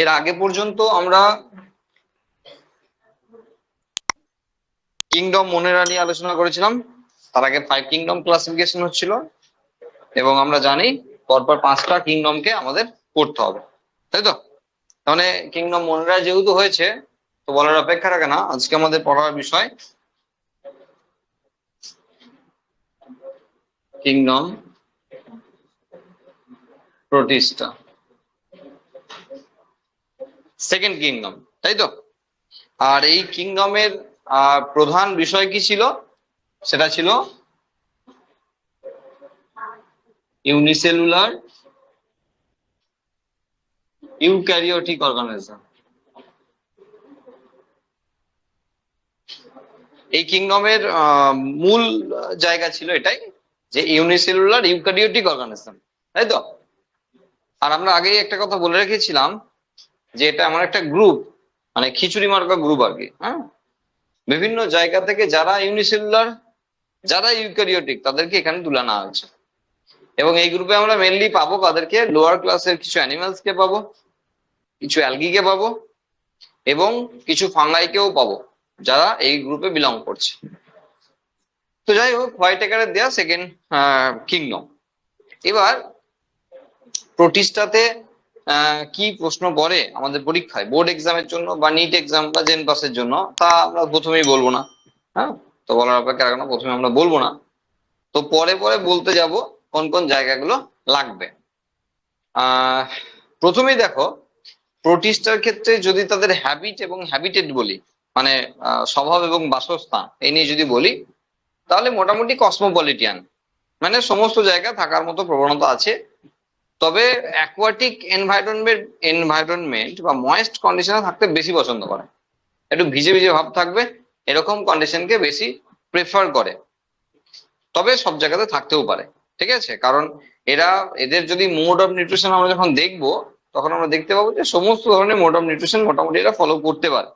এর আগে পর্যন্ত আমরা কিংডম মোনেরা নিয়ে আলোচনা করেছিলাম। তার আগে 5 কিংডম ক্লাসিফিকেশন হচ্ছিল, এবং আমরা জানি পরপর 5টা কিংডমকে আমাদের পড়তে হবে, তাই তো? তাহলে কিংডম মোনেরা যেহেতু হয়েছে, তো বলার অপেক্ষা রাখে না, আজকে আমাদের পড়ার বিষয় কিংডম প্রতিষ্ঠা, সেকেন্ড কিংডম, তাই তো? আর এই কিংডমের প্রধান বিষয় কি ছিল? সেটা ছিল ইউনিসেলুলার ইউক্যারিওটিক অর্গানিজম। এই কিংডমের মূল জায়গা ছিল এটাই, যে ইউনিসেলুলার ইউক্যারিওটিক অর্গানিজম, তাই তো? আর আমরা আগেই একটা কথা বলে রেখেছিলাম যে এটা এমন একটা গ্রুপ, মানে খিচুড়ি মার্কা গ্রুপ আর কি। হ্যাঁ, বিভিন্ন জায়গা থেকে যারা ইউনিসেলুলার, যারা ইউক্যারিওটিক, তাদেরকে এখানে তুলে আনা হয়েছে। এবং এই গ্রুপে আমরা মেনলি পাবো কাদেরকে? লোয়ার ক্লাসের কিছু অ্যানিমালস কে পাবো, কিছু অ্যালগিকে পাবো, এবং কিছু ফাঙ্গাইকেও পাবো, যারা এই গ্রুপে বিলং করছে। তো যাই হোক, হোয়াইট একারের দেয়া সেকেন্ড কিংডম। এবার প্রতিষ্ঠাতে কি প্রশ্ন পড়ে আমাদের পরীক্ষায়, বোর্ড এক্সামের জন্য বা নিট এক্সাম বা জেন পাসের জন্য, তা আমরা প্রথমেই বলবো না। হ্যাঁ, তো বলার অপেক্ষা রাখে না, প্রথমে আমরা বলবো না, তো পরে পরে বলতে যাব কোন কোন জায়গাগুলো লাগবে। প্রথমেই দেখো, প্রোটিস্টার ক্ষেত্রে যদি তাদের হ্যাবিট এবং হ্যাবিটেট বলি, মানে স্বভাব এবং বাসস্থান, এই নিয়ে যদি বলি, তাহলে মোটামুটি কসমোপলিটিয়ান, মানে সমস্ত জায়গায় থাকার মতো প্রবণতা আছে। তবে অ্যাকোয়াটিক এনভায়রনমেন্ট বা ময়েস্ট কন্ডিশনে থাকতে বেশি পছন্দ করে, একটু ভিজে ভিজে ভাব থাকবে এরকম কন্ডিশনকে বেশি প্রেফার করে। তবে সব জায়গাতে থাকতেও পারে, ঠিক আছে? কারণ এদের যদি মোড অফ নিউট্রিশন আমরা যখন দেখবো, তখন আমরা দেখতে পাবো যে সমস্ত ধরনের মোড অফ নিউট্রিশন মোটামুটি এরা ফলো করতে পারে।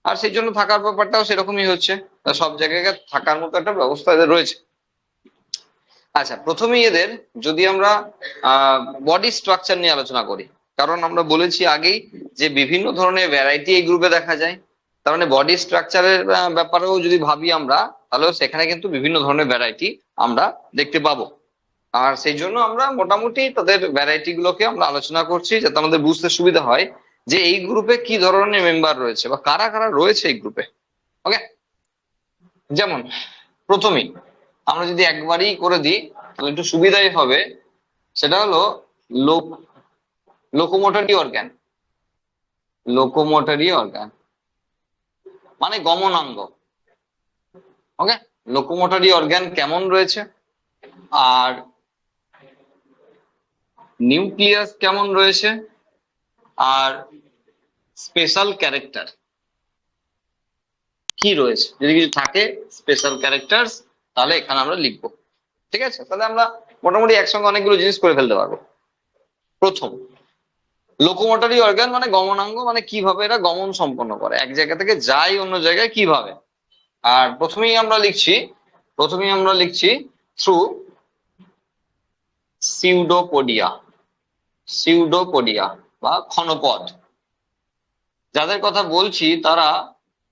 আর সেই জন্য থাকার ব্যাপারটাও সেরকমই হচ্ছে, সব জায়গায় থাকার মতো একটা ব্যবস্থা এদের রয়েছে। আচ্ছা, প্রথমেই এদের যদি আমরা বডি স্ট্রাকচার নিয়ে আলোচনা করি, কারণ আমরা বলেছি আগেই যে বিভিন্ন ধরনের ভ্যারাইটি এই গ্রুপে দেখা যায়। তার মানে বডি স্ট্রাকচারের ব্যাপারেও যদি ভাবি আমরা, তাহলে সেখানে কিন্তু বিভিন্ন ধরনের ভ্যারাইটি আমরা দেখতে পাবো। আর সেই জন্য আমরা মোটামুটি তাদের ভ্যারাইটি গুলোকে আমরা আলোচনা করছি, যাতে আমাদের বুঝতে সুবিধা হয় যে এই গ্রুপে কি ধরনের মেম্বার রয়েছে বা কারা কারা রয়েছে এই গ্রুপে। ওকে, যেমন প্রথমেই আমরা যদি একবারই করে দিই তাহলে একটু সুবিধাই হবে। সেটা হলো লোকোমোটরি অর্গান। লোকোমোটরি অর্গান মানে গমনাঙ্গ। ওকে, লোকোমোটরি অর্গান কেমন রয়েছে, আর নিউক্লিয়াস কেমন রয়েছে, আর স্পেশাল ক্যারেক্টার কি রয়েছে, যদি কিছু থাকে স্পেশাল ক্যারেক্টার, তাহলে এখানে আমরা লিখবো। ঠিক আছে, তাহলে আমরা মোটামুটি একসঙ্গে অনেকগুলো জিনিস করে ফেলতে পারবো। প্রথম, লোকোমোটরি অর্গান মানে গমনাঙ্গ, মানে কিভাবে এরা গমন সম্পন্ন করে, এক জায়গা থেকে যায় অন্য জায়গায় কিভাবে। আর প্রথমেই আমরা লিখছি থ্রু সিউডোপোডিয়া। সিউডোপোডিয়া বা ক্ষণপদ। যাদের কথা বলছি তারা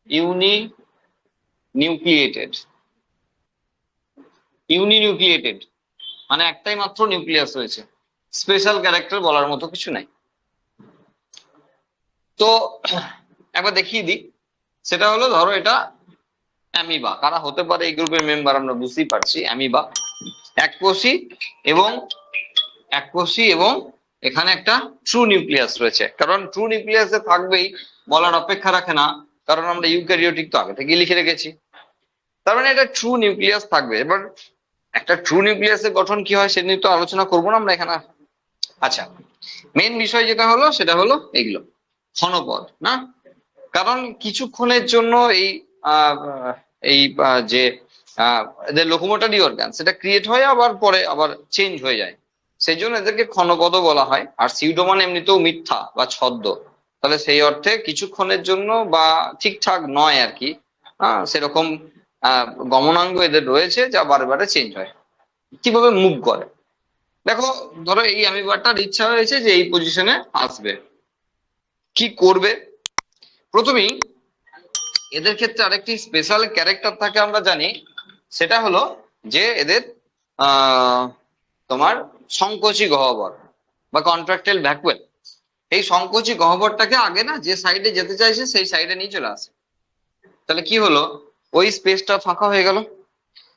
ইউনিনিউক্লিয়েটেড। ইউনিনিউক্লিয়েটেড মানে একটাই মাত্র নিউক্লিয়াস রয়েছে, স্পেশাল ক্যারেক্টার বলার মতো কিছু নাই। তো একবার দেখিয়ে দিই, সেটা হলো ধরো এটা অ্যামিবা। কারা হতে পারে এই গ্রুপের মেম্বার আমরা বুঝতেই পারছি, অ্যামিবা। এককোষী এবং এখানে একটা ট্রু নিউক্লিয়াস রয়েছে, কারণ ট্রু নিউক্লিয়াসে থাকবেই, বলার অপেক্ষা রাখে না, কারণ আমরা ইউক্যারিওটিক তো আগে থেকে লিখে রেখেছি। তার মানে এটা ট্রু নিউক্লিয়াস থাকবে। এবার একটা ট্রু নিউক্লিয়াসের গঠন কি হয় সে নিয়ে তো আলোচনা করবো না আমরা এখানে। আচ্ছা, মেন বিষয় যেটা হলো সেটা হলো এইগুলো ক্ষণপদ না, কারণ কিছুক্ষণের জন্য এই এই যে এদের লোকোমোটরি অর্গান সেটা ক্রিয়েট হয়, আবার পরে আবার চেঞ্জ হয়ে যায়, সেই জন্য এদেরকে ক্ষণপদও বলা হয়। আর সিউডো মানে এমনিতেও মিথ্যা বা ছদ্ম, তাহলে সেই অর্থে কিছুক্ষণের জন্য বা ঠিকঠাক নয় আর কি, সেরকম গমনাঙ্গ এদের রয়েছে যা বারে বারে চেঞ্জ হয়। কিভাবে মুভ করে দেখো, ধরো এই অ্যামিবাটার ইচ্ছা হয়েছে যে এই পজিশনে আসবে, কি করবে? প্রথমেই এদের ক্ষেত্রে আরেকটি স্পেশাল ক্যারেক্টার থাকে আমরা জানি, সেটা হলো যে এদের তোমার সংকোচী গহ্বর বা কন্ট্রাক্টাইল ভ্যাকুয়াল। এই সংকোচী গহ্বরটাকে আগে না যে সাইডে যেতে চাইছে সেই সাইডে নিয়ে চলে আসে। তাহলে কি হলো, ওই স্পেসটা ফাঁকা হয়ে গেল।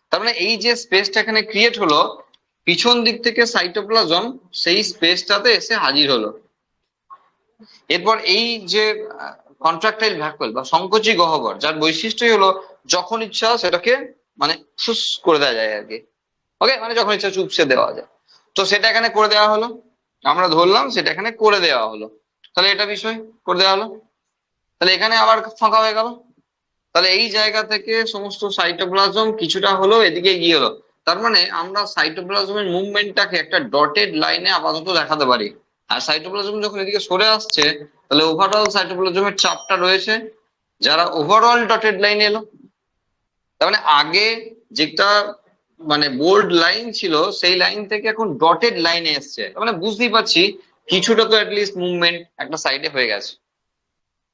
তার মানে এই যে স্পেসটা এখানে ক্রিয়েট হলো, পিছন দিক থেকে সাইটোপ্লাজম সেই স্পেসটাতে এসে হাজির হলো। এরপর এই যে কন্ট্রাক্টাইল ভ্যাকুয়াল বা সংকোচী গহ্বর, যার বৈশিষ্ট্যই হলো যখন ইচ্ছা সেটাকে মানে ফুস করে দেওয়া যায় আর কি। ওকে, মানে যখন ইচ্ছা চুপসে দেওয়া যায়। তো সেটা এখানে করে দেওয়া হলো, আমরা ধরলাম সেটা এখানে করে দেওয়া হলো। তাহলে এটা বিষয় করে দেওয়া হলো, তাহলে এখানে আবার ফাঁকা হয়ে গেল। তাহলে এই জায়গা থেকে সমস্ত সাইটোপ্লাজম কিছুটা হলো এদিকে গিয়ে হলো। তার মানে আমরা সাইটোপ্লাজমের মুভমেন্টটাকে একটা ডটেড লাইনে আপাতত দেখাতে পারি। আর সাইটোপ্লাজম যখন এদিকে সরে আসছে, তাহলে ওভারঅল সাইটোপ্লাজমের চাপটা রয়েছে, যারা ওভারঅল ডটেড লাইনে এলো। তার মানে আগে যেটা মানে বোল্ড লাইন ছিল সেই লাইন থেকে এখন ডটেড লাইনে এসছে। মানে বুঝতেই পারছি কিছুটা তো অ্যাটলিস্ট মুভমেন্ট একটা সাইডে হয়ে গেছে।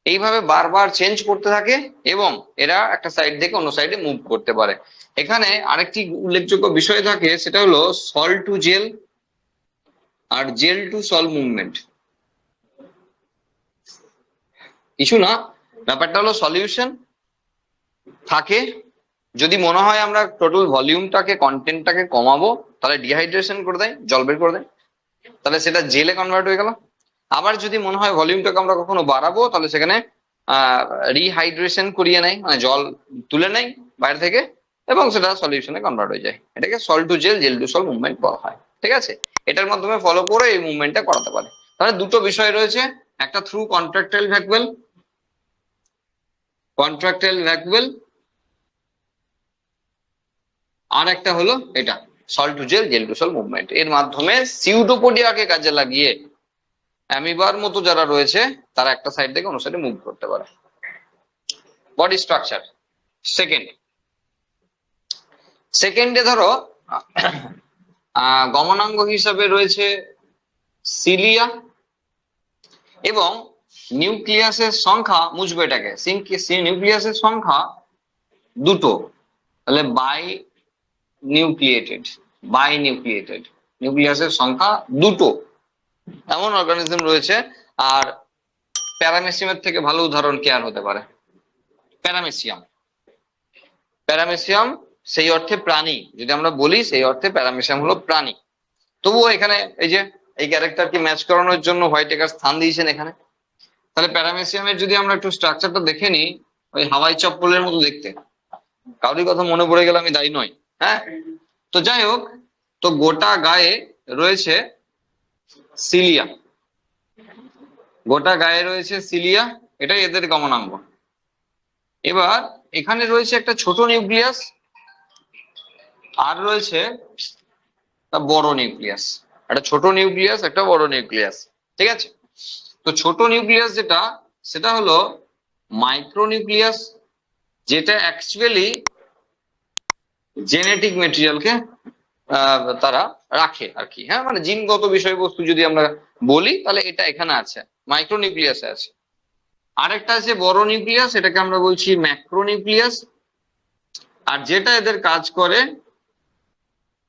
এইভাবে বারবার চেঞ্জ করতে থাকে এবং এরা একটা সাইড থেকে অন্য সাইডে মুভ করতে পারে। এখানে আরেকটি উল্লেখযোগ্য বিষয় থাকে, সেটা হলো সল টু জেল আর জেল টু সল মুভমেন্ট। কিছু না, ব্যাপারটা হলো সলিউশন থাকে, যদি মনে হয় আমরা টোটাল ভলিউমটাকে কন্টেন্টটাকে কমাবো তাহলে ডিহাইড্রেশন করে দেয়, জল বের করে দেয়, তাহলে সেটা জেলে কনভার্ট হয়ে গেল। আবার যদি মনে হয় ভলিউমটাকে আমরা কখনো বাড়াবো তাহলে সেখানে রিহাইড্রেশন করিয়ে নেয়, মানে জল তুলে নেয় বাইরে থেকে এবং সেটা সলিউশনে কনভার্ট হয়ে যায়। এটাকে sol to gel, gel to sol movement বলা হয়। ঠিক আছে, এটার মাধ্যমে ফলো করে এই মুভমেন্টটা করাতে পারে। তাহলে দুটো বিষয় রয়েছে, একটা through contractile vacuole, contractile vacuole, আর একটা হলো এটা sol to gel, gel to sol movement. এর মাধ্যমে সিউডোপোডিয়াকে কাজে লাগিয়ে অ্যামিবার মতো যারা রয়েছে তারা একটা সাইড থেকে অন্য সাইডে মুভ করতে পারে। বডি স্ট্রাকচার সেকেন্ডে ধরো গমনাঙ্গ হিসাবে রয়েছে সিলিয়া এবং নিউক্লিয়াসের সংখ্যা, মুছবো এটাকে, নিউক্লিয়াসের সংখ্যা দুটো, তাহলে বাই নিউক্লিয়েটেড নিউক্লিয়াসের সংখ্যা দুটো এমন অর্গানিজম রয়েছে। আর প্যারামেসিয়ামের থেকে ভালো উদাহরণ কি আর হতে পারে? প্যারামেসিয়াম। প্যারামেসিয়াম সেই অর্থে প্রাণী, যদি আমরা বলি সেই অর্থে প্যারামেসিয়াম হলো প্রাণী। তবুও এখানে এই যে এই ক্যারেক্টারকে ম্যাচ করানোর জন্য হোয়াইটেকার স্থান দিয়েছেন এখানে। তাহলে প্যারামেসিয়ামের যদি আমরা একটু স্ট্রাকচারটা দেখে নিই, ওই হাওয়াই চপ্পলের মতো দেখতে। কারোর কথা মনে পড়ে গেলে আমি দায়ী নই, হ্যাঁ। তো যাই হোক, তো গোটা গায়ে রয়েছে সিলিয়া, গোটা গায়ে রয়েছে সিলিয়া, এটাই এদের গমনাঙ্গ। এবার এখানে রয়েছে একটা ছোট নিউক্লিয়াস আর রয়েছে একটা বড় নিউক্লিয়াস, একটা ছোট নিউক্লিয়াস একটা বড় নিউক্লিয়াস। ঠিক আছে, তো ছোট নিউক্লিয়াস যেটা, সেটা হলো মাইক্রোনিউক্লিয়াস, যেটা অ্যাকচুয়ালি জেনেটিক মেটেরিয়ালকে তারা রাখে আর কি। হ্যাঁ, মানে জিনগত বিষয়বস্তু যদি আমরা বলি তাহলে এটা এখানে আছে, মাইক্রোনিউক্লিয়াসে আছে। আরেকটা আছে বড় নিউক্লিয়াস, এটাকে আমরা বলছি ম্যাক্রোনিউক্লিয়াস, আর যেটা এদের কাজ করে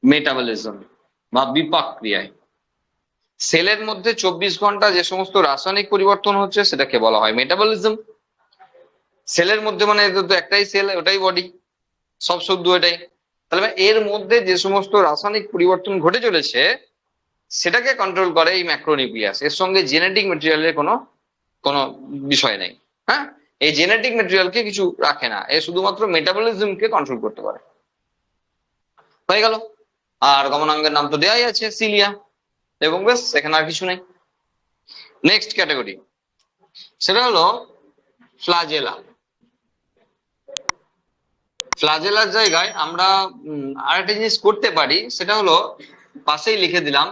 মেটাবলিজম বা বিপাক ক্রিয়ায়। সেলের মধ্যে 24 ঘন্টা যে সমস্ত রাসায়নিক পরিবর্তন হচ্ছে সেটাকে বলা হয় মেটাবলিজম। সেলের মধ্যে মানে এদের তো একটাই সেল, ওটাই বডি, সব শুদ্ধ এটাই। তাহলে এর মধ্যে যে সমস্ত রাসায়নিক পরিবর্তন ঘটে চলেছে সেটাকে কন্ট্রোল করে এই ম্যাক্রোনিউক্লিয়াস। এর সঙ্গে জেনেটিক মেটেরিয়ালের কোনো কোনো বিষয় নেই। হ্যাঁ, এই জেনেটিক মেটেরিয়ালকে কিছু রাখে না, এ শুধুমাত্র মেটাবলিজমকে কন্ট্রোল করতে পারে। হয়ে গেল। আর গমনাঙ্গের নাম তো দেয়াই আছে সিলিয়া, এবং বেশ এখানে আর কিছু নেই। নেক্সট ক্যাটাগরি, সেটা হলো ফ্লাজেলা। ফ্লাজেলার জায়গায় আমরা আরেকটা জিনিস করতে পারি, সেটা হলো পাশেই লিখে দিলাম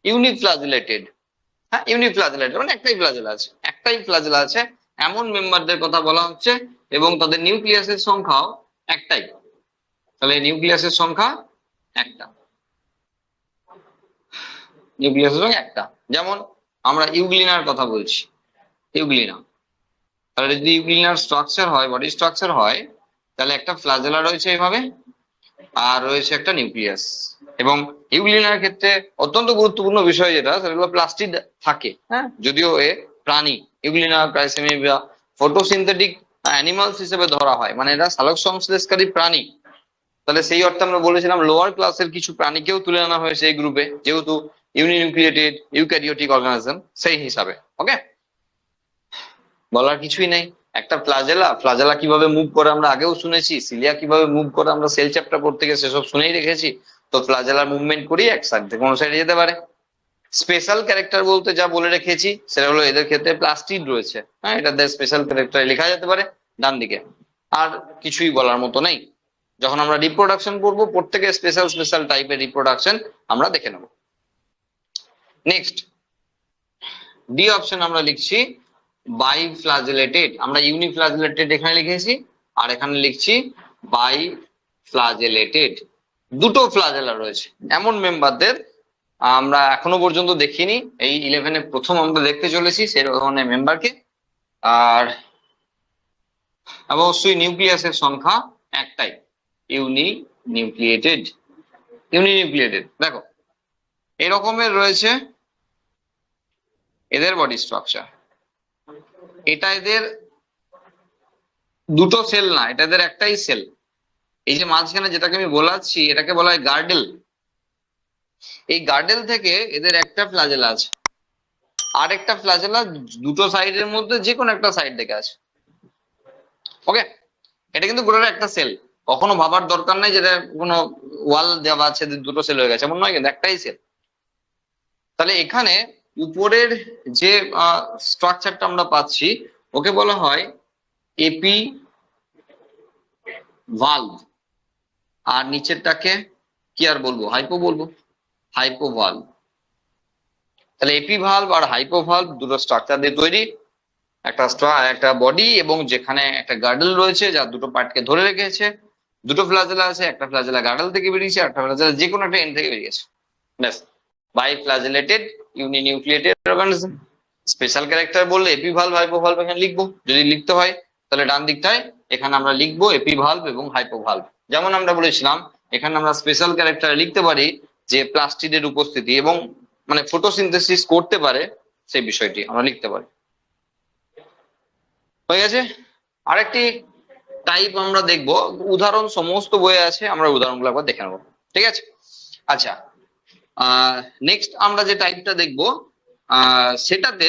ইউনিফ্লাজেলেটেড। হ্যাঁ, ইউনিফ্লাজেলেটেড মানে একটাই ফ্লাজেলা আছে, একটাই ফ্লাজেলা আছে এমন মেম্বারদের কথা বলা হচ্ছে, এবং তাদের নিউক্লিয়াসের সংখ্যাও একটাই। তাহলে নিউক্লিয়াসের সংখ্যা একটা, নিউক্লিয়াসের সংখ্যা একটা। যেমন আমরা ইউগ্লিনার কথা বলছি, ইউগ্লিনা। তাহলে যদি ইউগ্লিনার স্ট্রাকচার হয়, বডি স্ট্রাকচার হয়, তাহলে একটা ফ্লাজেলা রয়েছে এইভাবে, আর রয়েছে একটা নিউক্লিয়াস। এবং ইউগ্লিনার ক্ষেত্রে অত্যন্ত গুরুত্বপূর্ণ বিষয় যেটা, সেটা হলো প্লাস্টিড থাকে। হ্যাঁ, যদিও এ প্রাণী, ইউগ্লিনা ক্রাইসেমিয়া ফটোসিনথেটিক অ্যানিমালস হিসেবে ধরা হয়, মানে এরা সালোক সংশ্লেষকারী প্রাণী। তাহলে সেই অর্থে আমরা বলেছিলাম লোয়ার ক্লাসের কিছু প্রাণীকেও তুলে আনা হয়েছে এই গ্রুপে, যেহেতু ইউনিনিউক্লিয়েটেড ইউক্যারিওটিক অর্গানিজম সেই হিসাবে। ওকে, বলার কিছুই নেই। একটা ফ্লাজেলা, ফ্লাজেলা কিভাবে মুভ করে আমরা আগেও শুনেছি, সিলিয়া কিভাবে মুভ করে আমরা সেল চ্যাপ্টার পড়তে গিয়ে সেসব শুনেই রেখেছি। তো ফ্লাজেলার মুভমেন্ট করি এক সাইড থেকে কোনো সাইডে যেতে পারে। স্পেশাল ক্যারেক্টার বলতে যা বলে রেখেছি সেটা হলো এদের ক্ষেত্রে প্লাস্টিড রয়েছে। হ্যাঁ, এটা স্পেশাল ক্যারেক্টার লেখা যেতে পারে ডান দিকে। আর কিছুই বলার মতো নেই। যখন আমরা রিপ্রোডাকশন করবো, প্রত্যেকের স্পেশাল স্পেশাল টাইপের রিপ্রোডাকশন আমরা দেখে নেব। নেক্সট ডি অপশন আমরা লিখছি বাইফ্লাজেলেটেড। আমরা ইউনিফ্লাজেলেটেড এখানে লিখেছি, আর এখানে লিখছি বাইফ্লাজেলেটেড। দুটো ফ্লাজেলা রয়েছে এমন মেম্বারদের আমরা এখনো পর্যন্ত দেখিনি। এই 11-এ প্রথম আমরা দেখতে চলেছি সেই ধরনের মেম্বারকে। আর অবশ্যই নিউক্লিয়াসের সংখ্যা একটাই, ইউনিনিউক্লিয়েটেড। ইউনিনিউক্লিয়েটেড দেখো এরকমের রয়েছে এদের বডি স্ট্রাকচার। এটা এদের দুটো সেল না, এটা এদের একটাই সেল। এই যে মাঝখানে যেটাকে আমি বলাচ্ছি এটাকে বলা হয় গার্ডেল। এই গার্ডেল থেকে এদের একটা ফ্লাজেলা আছে, আর একটা ফ্লাজেলা দুটো সাইডের মধ্যে যে কোনো একটা সাইড থেকে আছে। ওকে, এটা কিন্তু গোটাটা একটা সেল। কখনো ভাবার দরকার নেই যেটা কোনো ওয়াল দেওয়া আছে দুটো সেল হয়ে গেছে, এমন নয়, কিন্তু একটাই সেল। তাহলে এখানে উপরের যে স্ট্রাকচারটা আমরা পাচ্ছি ওকে বলা হয় এপি ভালভ, আর নিচেরটাকে কি আর বলবো, হাইপো বলবো, হাইপো ভালভ। তাহলে এপি ভালভ আর হাইপো ভালভ দুটো স্ট্রাকচার দিয়ে তৈরি একটা বডি, এবং যেখানে একটা গার্ডেল রয়েছে যা দুটো পার্টকে ধরে রেখেছে। দুটো ফ্লাজেলা আছে, একটা ফ্লাজেলা গার্ডেল থেকে বেরিয়েছে, একটা ফ্লাজেলা যে কোনো একটা এন্ড থেকে বেরিয়েছে। ব্যাস, বাইফ্লাজেলেটেড ইউনিনিউক্লিয়েটেড অর্গানিজম। স্পেশাল ক্যারেক্টার বললে এপি ভালভ হাইপো ভালভ এখানে লিখবো, যদি লিখতে হয় তাহলে ডান দিকটায় এখানে আমরা লিখবো এপি ভালভ এবং হাইপো ভালভ। যেমন আমরা বলেছিলাম এখানে আমরা স্পেশাল ক্যারেক্টার লিখতে পারি যে প্লাস্টিডের উপস্থিতি এবং মানে ফটোসিনথেসিস করতে পারে সেই বিষয়টি আমরা লিখতে পারি। হয়ে গেছে। আরেকটি টাইপ আমরা দেখব, উদাহরণ সমস্ত বইয়ে আছে, আমরা উদাহরণগুলো একবার দেখে নেবো। ঠিক আছে, আচ্ছা। নেক্সট আমরা যে টাইপটা দেখব সেটাতে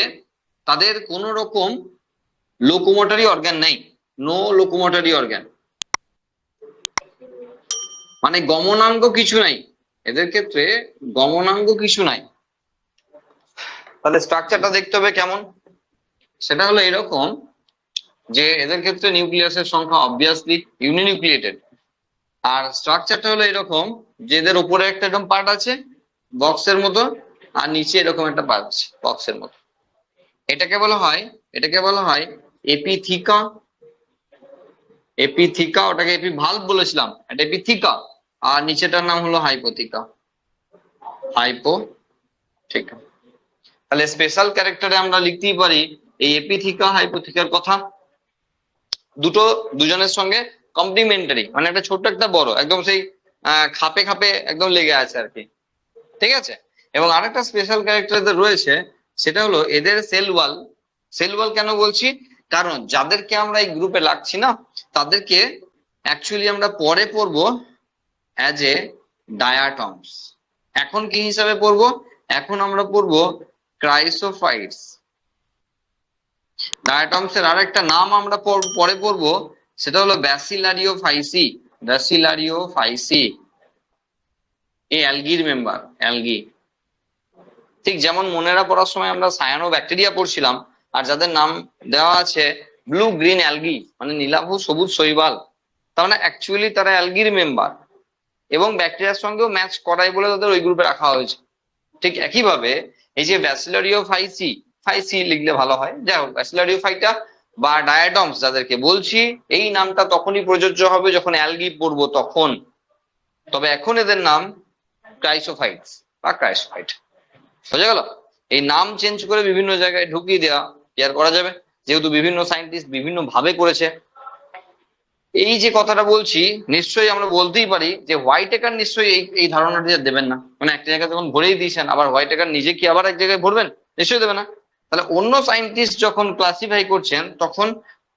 তাদের কোন রকম লোকোমোটরি অর্গান নেই, নো লোকোমোটরি অর্গান, মানে গমনাঙ্গ কিছু নাই এদের ক্ষেত্রে, গমনাঙ্গ কিছু নাই। তাহলে স্ট্রাকচারটা দেখতে হবে কেমন, সেটা হলো এরকম যে এদের ক্ষেত্রে নিউক্লিয়াসের সংখ্যা অবভিয়াসলি ইউনিনিউক্লিয়েটেড, আর স্ট্রাকচারটা হলো এরকম যে এদের উপরে একটা এরকম পার্ট আছে বক্সের মতো, আর নিচে এরকম একটা পার্ট আছে বক্সের মতো। এটাকে বলা হয় এপিথিকা। এপিথিকা, ওটাকে এপি ভালভ বলেছিলাম, এটা এপিথিকা। আর নিচেটার নাম হলো হাইপোথিকা। হাইপোথিকা। তাহলে স্পেশাল ক্যারেক্টারে আমরা লিখতেই পারি এই এপিথিকা হাইপোথিকার কথা। দুজনের সঙ্গে কমপ্লিমেন্টারি, মানে একটা ছোট্ট একটা বড় একদম সেই খাপে খাপে একদম লেগে আছে আর কি। ঠিক আছে, এবং আরেকটা স্পেশাল ক্যারেক্টার এদের রয়েছে, সেটা হলো এদের সেল ওয়াল। সেল ওয়াল কেন বলছি, কারণ যাদেরকে আমরা এই গ্রুপে লাগছি না তাদেরকে অ্যাকচুয়ালি আমরা পরে পড়বো অ্যাজ এ ডায়াটমস। এখন কি হিসাবে পড়বো, এখন আমরা পড়বো ক্রাইসোফাইটস। ডায়াটমস এর আরেকটা নাম আমরা পরে পড়বো, সেটা হলো ব্যাসিলারিওফাইসি। ব্যাসিলারিওফাইসি এই অ্যালগির মেম্বার, অ্যালগি। ঠিক যেমন মনেরা পড়ার সময় আমরা সায়ানো ব্যাকটেরিয়া পড়ছিলাম, আর যাদের নাম দেওয়া আছে ব্লু গ্রিন অ্যালগি, মানে নীলাভ সবুজ শৈবাল, তার মানে অ্যাকচুয়ালি তারা অ্যালগির মেম্বার, এবং ব্যাকটেরিয়ার সঙ্গেও ম্যাচ করাই বলে তাদের ওই গ্রুপে রাখা হয়েছে। ঠিক একইভাবে এই যে ব্যাসিলারিওফাইসি, ফাইসি লিখলে ভালো হয়, যাই হোক ব্যাসিলারিওফাইটা বা ডায়াটমস যাদেরকে বলছি, এই নামটা তখনই প্রযোজ্য হবে যখন অ্যালগি পড়বো তখন। তবে এখন এদের নাম ক্রাইসোফাইটস বা ক্রাইসোফাইট। বুঝা গেল, এই নাম চেঞ্জ করে বিভিন্ন জায়গায় ঢুকিয়ে দেওয়া ক্লিয়ার করা যাবে, যেহেতু বিভিন্ন সায়েন্টিস্ট বিভিন্ন ভাবে করেছে। এই যে কথাটা বলছি, নিশ্চয়ই আমরা বলতেই পারি যে হোয়াইটেকার নিশ্চয়ই এই ধারণাটি দেবেন না, মানে একটা জায়গায় যখন ভরেই দিয়েছেন আবার হোয়াইটেকার নিজে কি আবার এক জায়গায় ভরবেন? নিশ্চয়ই দেবে না। তাহলে অন্য সায়েন্টিস্ট যখন ক্লাসিফাই করছেন তখন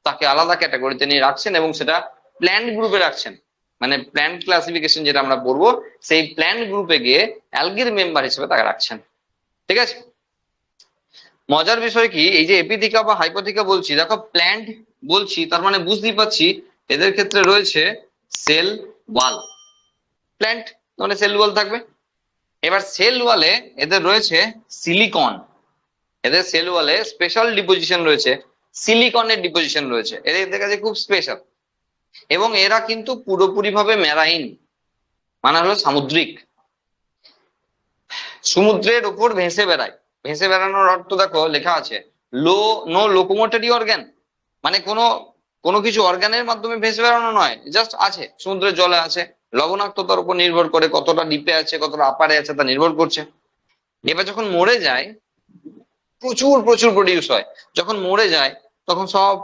তাকে আলাদা ক্যাটাগরিতে নিয়ে রাখছেন এবং সেটা প্ল্যান্ট গ্রুপে রাখছেন, মানে প্ল্যান্ট ক্লাসিফিকেশন যেটা আমরা পড়বো সেই প্ল্যান্ট গ্রুপে গিয়ে অ্যালগির মেম্বার হিসেবে তাকে রাখছেন। ঠিক আছে, মজার বিষয় কি, এই যে এপিথিকা বা হাইপোথিকা বলছি, দেখো প্ল্যান্ট বলছি তার মানে বুঝতেই পারছি এদের ক্ষেত্রে রয়েছে সেল ওয়াল। প্ল্যান্ট মানে সেল ওয়াল থাকবে। এবার সেল ওয়ালে এদের রয়েছে সিলিকন, এদের সেল ওয়ালে স্পেশাল ডিপোজিশন রয়েছে, সিলিকনের ডিপোজিশন রয়েছে, এদের কাছে খুব স্পেশাল। এবং এরা কিন্তু পুরোপুরি ভাবে মেরাইন, মানে হলো সামুদ্রিক, সমুদ্রের উপর ভেসে বেড়ায়। ভেসে বেড়ানোর অর্থ দেখো লেখা আছে নো লোকোমোটরি অর্গান, মানে কোনো কোনো কিছু অর্গানের মাধ্যমে ভেসে বেড়ানো নয়, জাস্ট আছে, সমুদ্রের জলে আছে, লবণাক্ততার উপর নির্ভর করে কতটা ডিপে আছে কতটা আপারে আছে তা নির্ভর করছে। এবার যখন মরে যায় প্রচুর প্রচুর প্রডিউস হয়, যখন মরে যায় তখন সব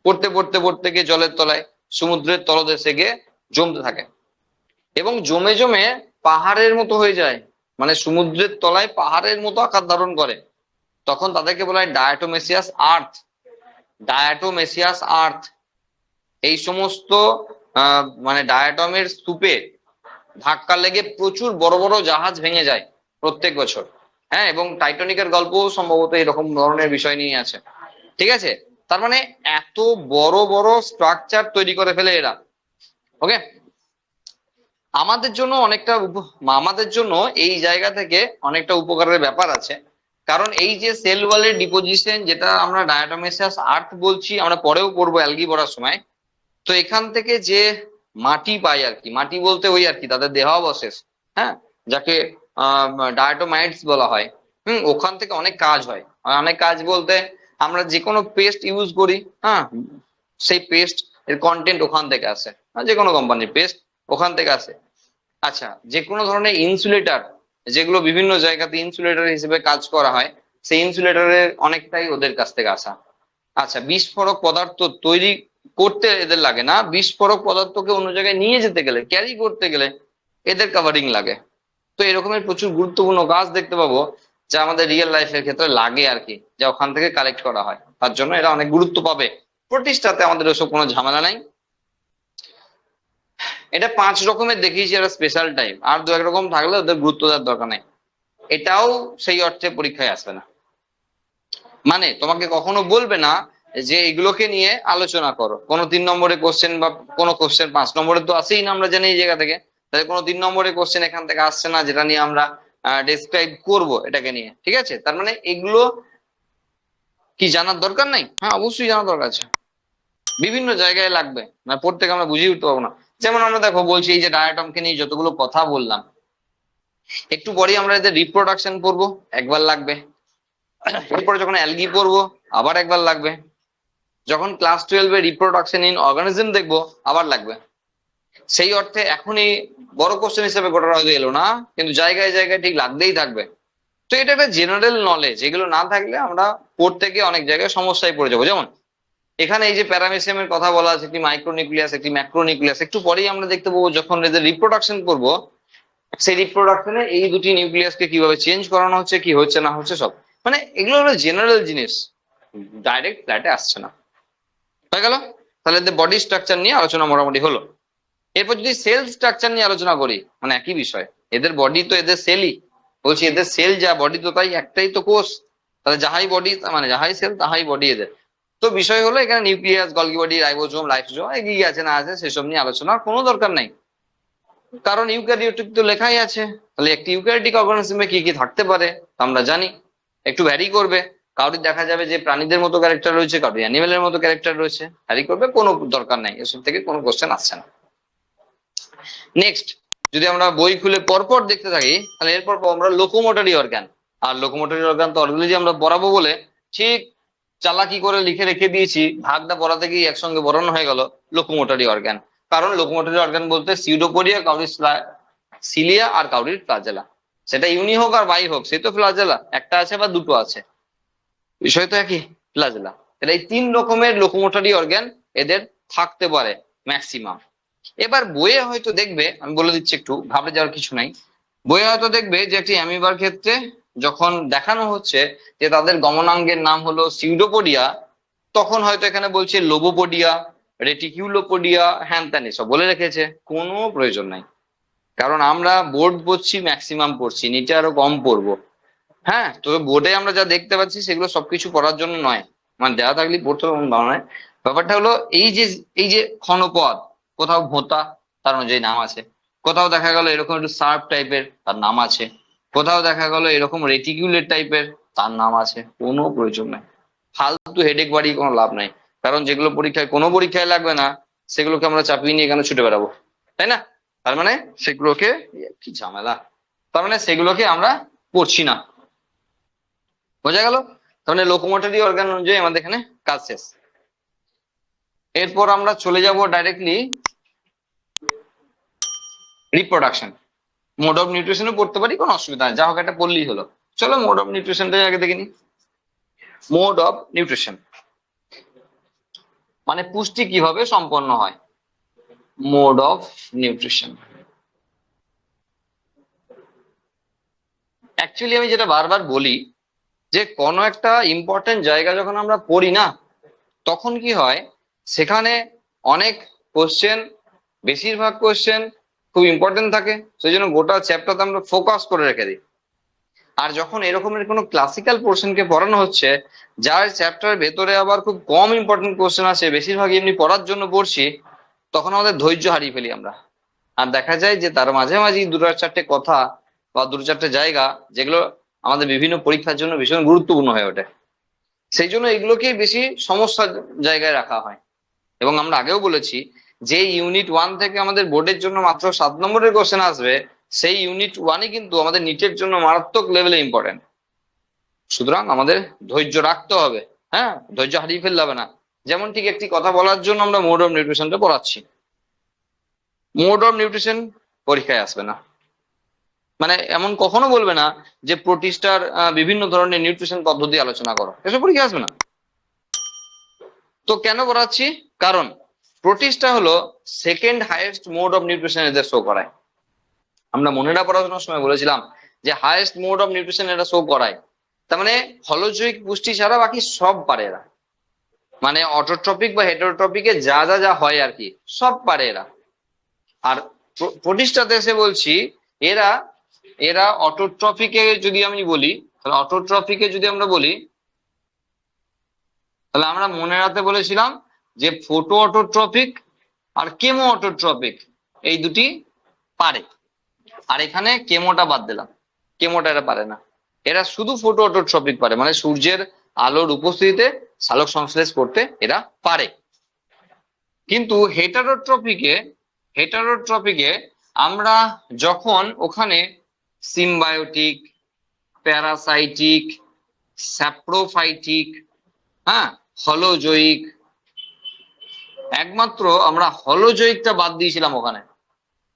পড়তে পড়তে পড়তে গিয়ে জলের তলায় সমুদ্রের তলদেশে গিয়ে জমতে থাকে এবং জমে জমে পাহাড়ের মতো হয়ে যায়, মানে সমুদ্রের তলায় পাহাড়ের মতো আকার ধারণ করে। তখন তাদেরকে বলা হয় ডায়াটোমেসিয়াস আর্থ, ডায়াটোমেসিয়াস আর্থ। এই সমস্ত মানে ডায়াটমের স্তূপে ধাক্কা লেগে প্রচুর বড় বড় জাহাজ ভেঙে যায় প্রত্যেক বছর। হ্যাঁ, এবং টাইটানিকের গল্পও সম্ভবত এরকম ধরনের বিষয় নিয়ে আছে। ঠিক আছে, তার মানে এত বড় বড় স্ট্রাকচার তৈরি করে ফেলে এরা। ওকে, আমাদের জন্য অনেকটা আমাদের জন্য এই জায়গা থেকে অনেকটা উপকারের ব্যাপার আছে, কারণ এই যে সেল ওয়ালের ডিপোজিশন যেটা আমরা ডায়াটোমেসিয়াস আর্থ বলছি, আমরা পরেও পড়বো অ্যালগি পড়ার সময়। তো এখান থেকে যে মাটি পাই আর কি, মাটি বলতে ওই আর কি তাদের দেহাবশেষ, হ্যাঁ, যাকে ডায়াটোমাইটস বলা হয়। ওখান থেকে অনেক কাজ হয়। অনেক কাজ বলতে আমরা যে কোনো পেস্ট ইউজ করি, হ্যাঁ, সেই পেস্ট এর কন্টেন্ট ওখান থেকে আসে, যে কোনো কোম্পানির পেস্ট ওখান থেকে আসে। আচ্ছা, যে কোনো ধরনের ইনসুলেটর, যেগুলো বিভিন্ন জায়গাতে ইনসুলেটর হিসেবে কাজ করা হয়, সেই ইনসুলেটরের অনেকটাই ওদের কাছ থেকে আসা। আচ্ছা, বিস্ফোরক পদার্থ তৈরি করতে এদের লাগে না, বিস্ফোরক পদার্থকে অন্য জায়গায় নিয়ে যেতে গেলে, ক্যারি করতে গেলে এদের কাভারিং লাগে। তো এরকমের প্রচুর গুরুত্বপূর্ণ কাজ দেখতে পাবো যা আমাদের রিয়েল লাইফের ক্ষেত্রে লাগে আর কি, যা ওখান থেকে কালেক্ট করা হয়, তার জন্য এরা অনেক গুরুত্ব পাবে। প্রতিষ্ঠাতে আমাদের ওসব কোনো ঝামেলা নাই। এটা 5 রকমের দেখিয়েছি, একটা স্পেশাল টাইপ, আর 2-1 রকম থাকলে ওদের গুরুত্ব দেওয়ার দরকার নেই। এটাও সেই অর্থে পরীক্ষায় আসবে না, মানে তোমাকে কখনো বলবে না যে এগুলোকে নিয়ে আলোচনা করো। কোনো 3 নম্বরের কোশ্চেন বা কোনো কোশ্চেন 5 নম্বরে তো আসেই না, আমরা জানি এই জায়গা থেকে। তাহলে কোনো 3 নম্বরের কোশ্চেন এখান থেকে আসছে না যেটা নিয়ে আমরা ডেসক্রাইব করব এটাকে নিয়ে। ঠিক আছে, তার মানে এগুলো কি জানার দরকার নাই? হ্যাঁ, অবশ্যই জানার দরকার আছে, বিভিন্ন জায়গায় লাগবে, মানে প্রত্যেক আমরা বুঝিয়ে উঠতে পারবো না। যেমন আমরা দেখো বলছি এই যে ডায়াটমকে নিয়ে যতগুলো কথা বললাম, একটু পরেই আমরা এদের রিপ্রোডাকশন পড়বো, একবার লাগবে। এরপরে যখন অ্যালগি পড়বো আবার একবার লাগবে। যখন ক্লাস 12-এ রিপ্রোডাকশন ইন অর্গানিজম দেখবো আবার লাগবে। সেই অর্থে এখনই বড় কোশ্চেন হিসেবে গোটাটা হয়তো এলো না, কিন্তু জায়গায় জায়গায় ঠিক লাগতেই থাকবে। তো এটা একটা জেনারেল নলেজ, এগুলো না থাকলে আমরা পড়তে গিয়ে অনেক জায়গায় সমস্যায় পড়ে যাবো। যেমন এখানে এই যে প্যারামেসিয়ামের কথা বলা আছে, একটি মাইক্রোনিউক্লিয়াস একটি ম্যাক্রোনিউক্লিয়াস, একটু পরেই আমরা দেখতে পাবো যখন এদের রিপ্রোডাকশন করবো, সেই রিপ্রোডাকশনে এই দুটি নিউক্লিয়াসকে কিভাবে চেঞ্জ করানো হচ্ছে, কি হচ্ছে না হচ্ছে সব, মানে এগুলো হলো জেনারেল জিনিস, ডাইরেক্ট ফ্ল্যাটে আসছে না। হয়ে গেল, তাহলে এদের বডি স্ট্রাকচার নিয়ে আলোচনা মোটামুটি হলো। এরপর যদি সেল স্ট্রাকচার নিয়ে আলোচনা করি, মানে একই বিষয়, এদের বডি তো এদের সেলই, বলছি এদের সেল যা বডি তো তাই, একটাই তো কোষ, তাহলে যাহাই বডি মানে যাহাই সেল তাহাই বডি এদের। তো বিষয় হলো এখানে nucleus, Golgi body, ribosome, lysosome এগিয়ে আছে না আছে সেসব নিয়ে আলোচনার কোনো দরকার নাই, কারণ ইউক্যারিওটিক তো লেখাই আছে। তাহলে একটি ইউক্যারিওটিক অর্গানিজমে কি কি থাকতে পারে আমরা জানি, একটু ভ্যারি করবে, কাউরি দেখা যাবে যে প্রাণীদের মতো ক্যারেক্টার রয়েছে, কাউরি অ্যানিমেলের মতো ক্যারেক্টার রয়েছে, ভ্যারি করবে, কোনো দরকার নাই, এসব থেকে কোনো কোশ্চেন আসছে না। নেক্সট, যদি আমরা বই খুলে পরপর দেখতে থাকি তাহলে এরপর আমরা লোকোমোটরি অর্গান। আর লোকোমোটরি অর্গান তো অলরেডি আমরা পড়াবো বলে ঠিক চালাকি করে লিখে রেখে দিয়েছি, ভাগটা পড়াতে গিয়ে একসঙ্গে বর্ণনা হয়ে গেল লোকোমোটরি অর্গান। কারণ লোকোমোটরি অর্গান বলতে সিউডোপোডিয়া, কাউরির সিলিয়া আর কাউরির ফ্লাজেলা, সেটা ইউনি হোক আর বাই হোক, সে তো ফ্লাজেলা একটা আছে বা দুটো আছে, বিষয় তো একই। ফ্ল্যাজেলা। তাহলে এই 3 রকমের লোকোমোটরি অর্গান এদের থাকতে পারে ম্যাক্সিমাম। এবার বইয়ে হয়তো দেখবে, আমি বলে দিচ্ছি একটু, ঘাবড়ে যাওয়ার কিছু নাই। বইয়ে হয়তো দেখবে যে একটি অ্যামিবার ক্ষেত্রে যখন দেখানো হচ্ছে যে তাদের গমনাঙ্গের নাম হলো সিউডোপোডিয়া, তখন হয়তো এখানে বলছে লোবোপোডিয়া, রেটিকিউলোপোডিয়া, হ্যান ত্যান এসব বলে রেখেছে। কোনো প্রয়োজন নাই, কারণ আমরা বোর্ড পড়ছি, ম্যাক্সিমাম পড়ছি, নিচে আরো কম পড়বো। হ্যাঁ, তো বোর্ডে আমরা যা দেখতে পাচ্ছি সেগুলো সবকিছু পড়ার জন্য নয়, মানে দেওয়া থাকলে পড়তে হবে এমন ভালো নয়। ব্যাপারটা হলো এই যে ক্ষণপদ, কোথাও ভোঁতা তার অনুযায়ী নাম আছে, কোথাও দেখা গেল এরকম একটু শার্প টাইপের তার নাম আছে, কোথাও দেখা গেল এরকম রেটিকুলেট টাইপের তার নাম আছে। কোনো প্রয়োজন নাই, ফালতু হেডেক বাড়িয়ে কোনো লাভ নাই। কারণ যেগুলো পরীক্ষায় কোনো পরীক্ষায় লাগবে না সেগুলোকে আমরা চাপিয়ে নিয়ে এখানে ছুটে বেড়াবো, তাই না? তার মানে সেগুলোকে, কি ঝামেলা, তার মানে সেগুলোকে আমরা পড়ছি না। বোঝা গেল? তাহলে লোকোমোটরি অর্গান অনুযায়ী আমাদের এখানে কাজ শেষ। এরপর আমরা চলে যাব ডাইরেক্টলি রিপ্রোডাকশন। মোড অফ নিউট্রিশনও পড়তে পারি, কোনো অসুবিধা নেই, যা হোক একটা পড়লেই হলো। চলো মোড অফ নিউট্রিশনটাই আগে দেখে নি। মোড অফ নিউট্রিশন মানে পুষ্টি কিভাবে সম্পন্ন হয়। মোড অফ নিউট্রিশন অ্যাকচুয়ালি আমি যেটা বারবার বলি, যে কোনো একটা ইম্পর্টেন্ট জায়গা যখন আমরা পড়ি না, তখন কি হয়, সেখানে অনেক কোশ্চেন, বেশিরভাগ কোশ্চেন খুব ইম্পর্টেন্ট থাকে, সেই জন্য গোটা চ্যাপ্টারটা আমরা ফোকাস করে রেখে দিই। আর যখন এরকমের কোনো ক্লাসিক্যাল পোর্শনকে পড়ানো হচ্ছে, যার চ্যাপ্টার ভেতরে আবার খুব কম ইম্পর্টেন্ট কোশ্চেন আছে, বেশিরভাগ এমনি পড়ার জন্য পড়ছি, তখন আমাদের ধৈর্য হারিয়ে ফেলি আমরা। আর দেখা যায় যে তার মাঝে মাঝে দুটো চারটে কথা বা দুটো চারটে জায়গা যেগুলো আমাদের বিভিন্ন পরীক্ষার জন্য ভীষণ গুরুত্বপূর্ণ হয়ে ওঠে, সেই জন্য এগুলোকেই বেশি সমস্যার জায়গায় রাখা হয়। এবং আমরা আগেও বলেছি, যে ইউনিট 1 থেকে আমাদের বোর্ডের জন্য মাত্র 7 নম্বরের কোশ্চেন আসবে, সেই ইউনিট 1ই কিন্তু আমাদের নিটের জন্য মারাত্মক লেভেলে ইম্পর্টেন্ট। সুতরাং আমাদের ধৈর্য রাখতে হবে। হ্যাঁ, ধৈর্য হারিয়ে ফেললে হবে না। যেমন ঠিক একটি কথা বলার জন্য আমরা মোড অফ নিউট্রিশনটা পড়াচ্ছি। মোড অফ নিউট্রিশন পরীক্ষায় আসবে না, মানে এমন কখনো বলবে না যে প্রোটিস্টার বিভিন্ন ধরনের নিউট্রিশন পদ্ধতি আলোচনা করো, এসব পরীক্ষা আসবে না। তো কেন পড়াচ্ছি? কারণ প্রোটিস্টা হলো second highest mode of nutrition এদের শো করায়। আমরা মনেরা পড়াশোনার সময় বলেছিলাম যে হাইয়েস্ট মোড অফ নিউট্রিশন এটা শো করায়। তার মানে হলোজৈবিক পুষ্টি ছাড়া বাকি সব পারে এরা, মানে অটোট্রপিক বা হেটারোট্রপিকে যা যা যা হয় আর কি, সব পারে এরা। আর প্রোটিস্টাতে এসে বলছি, এরা এরা অটোট্রপিকে যদি আমি বলি, তাহলে অটোট্রপিকে যদি আমরা বলি, তাহলে আমরা মনে রাখতে বলেছিলাম যে ফোটো অটোট্রপিক আর কেমো অটোট্রপিক এই দুটি পারে। আর এখানে কেমোটা বাদ দিলাম, কেমোটা এরা পারে না। এরা শুধু ফোটো অটোট্রপিক পারে, মানে সূর্যের আলোর উপস্থিতিতে সালোক সংশ্লেষ করতে এরা পারে। কিন্তু হেটারোট্রপিকে আমরা যখন ওখানে সিম্বায়োটিক, প্যারাসাইটিক, স্যাপ্রোফাইটিক, হ্যাঁ, হলোজয়িক, একমাত্র আমরা হলোজয়িকটা বাদ দিয়েছিলাম ওখানে,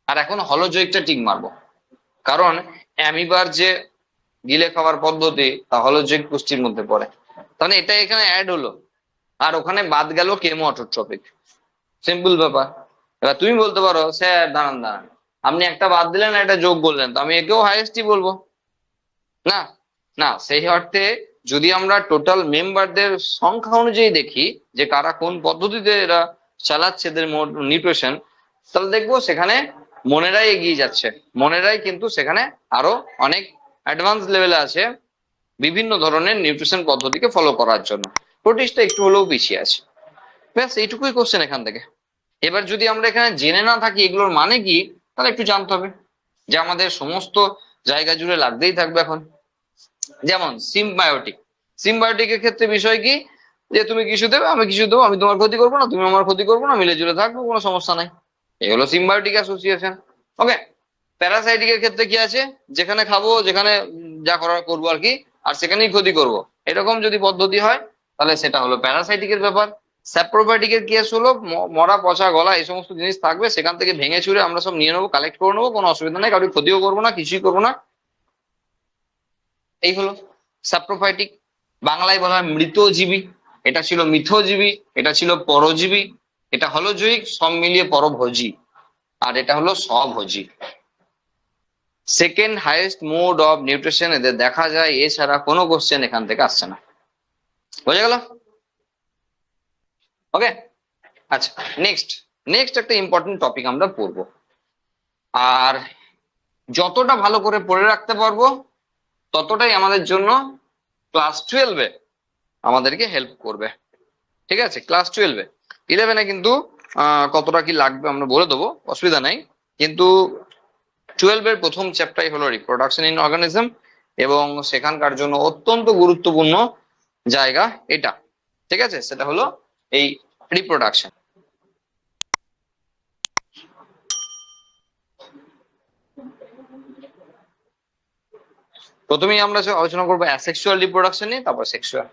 আর এখন হলোজয়িকটা টিক মারবো। কারণ অ্যামিবার যে গিলে খাওয়ার পদ্ধতি তা হলোজয়িক পুষ্টির মধ্যে পড়ে, তাহলে এটা এখানে অ্যাড হলো, আর ওখানে বাদ গেল কেমো অটোট্রপিক। সিম্পল ব্যাপার। এবার তুমি বলতে পারো স্যার দাঁড়ান দাঁড়ান, আপনি একটা বাদ দিলেন একটা যোগ করলেন, তো আমি একেও হাইয়েস্টই বলবো না। না, সেই অর্থে যদি আমরা টোটাল মেম্বারদের সংখ্যা অনুযায়ী দেখি যে কারা কোন পদ্ধতিতে এরা চালাচ্ছে এদের নিউট্রিশন, তাহলে দেখবো সেখানে মনেরাই এগিয়ে যাচ্ছে। মনেরাই কিন্তু সেখানে আরো অনেক অ্যাডভান্স লেভেলে আছে বিভিন্ন ধরনের নিউট্রিশন পদ্ধতিকে ফলো করার জন্য। প্রোটিস্টা একটু হলেও পিছিয়ে আছে। ব্যাস এইটুকুই কোশ্চেন এখান থেকে। এবার যদি আমরা এখানে জেনে না থাকি এগুলোর মানে কি, তাহলে একটু জানতে হবে, যে আমাদের সমস্ত জায়গা জুড়ে লাগতেই থাকবে এখন। যেমন সিম্বায়োটিকের ক্ষেত্রে বিষয় কি, যে তুমি কিছু দেবে আমি কিছু দেবো, আমি তোমার ক্ষতি করবো না তুমি আমার ক্ষতি করবো না, মিলে জুলে থাকবো, কোনো সমস্যা নাই। এই হলো সিম্বায়োটিক অ্যাসোসিয়েশন। ওকে। প্যারাসাইটিকের ক্ষেত্রে কি আছে, যেখানে খাবো, যেখানে যা করার করবো আর কি, আর সেখানেই ক্ষতি করব, এরকম যদি পদ্ধতি হয় তাহলে সেটা হলো প্যারাসাইটিকের ব্যাপার। স্যাপ্রোফাইটিকের কেস হলো মরা পচা গলা এই সমস্ত জিনিস থাকবে, সেখান থেকে ভেঙে চুরে আমরা সব নিয়ে নেবো, কালেক্ট করে নেবো, কোনো অসুবিধা নেই, কারোর ক্ষতিও করবো না, কিছুই করবো না। এই হলো স্যাপ্রোফাইটিক, বাংলায় বলা হয় মৃতজীবী। এটা ছিল মিথজীবী, এটা ছিল পরজীবী, এটা হলো জৈবিক, সব মিলিয়ে পরভোজী, আর এটা হলো স্বভোজী। Second highest mode of nutrition এদের দেখা যায়, এছাড়া কোনো কোশ্চেন এখান থেকে আসছে না। বোঝা গেল? ওকে, আচ্ছা নেক্সট নেক্সট একটা ইম্পর্টেন্ট টপিক আমরা পড়বো, আর যতটা ভালো করে পড়ে রাখতে পারবো ততটাই আমাদের জন্য ক্লাস 12-এ আমাদেরকে হেল্প করবে। ঠিক আছে, ক্লাস 12-এ, 11-এ কিন্তু কতটা কি লাগবে আমরা বলে দেবো, অসুবিধা নাই। কিন্তু 12-এর প্রথম চ্যাপ্টারই হলো রিপ্রোডাকশন ইন অর্গানিজম, এবং সেখানকার জন্য অত্যন্ত গুরুত্বপূর্ণ জায়গা এটা। ঠিক আছে, সেটা হলো এই রিপ্রোডাকশন। প্রথমেই আমরা আলোচনা করবো অ্যাসেক্সুয়াল রিপ্রোডাকশন নিয়ে, তারপর সেক্সুয়াল।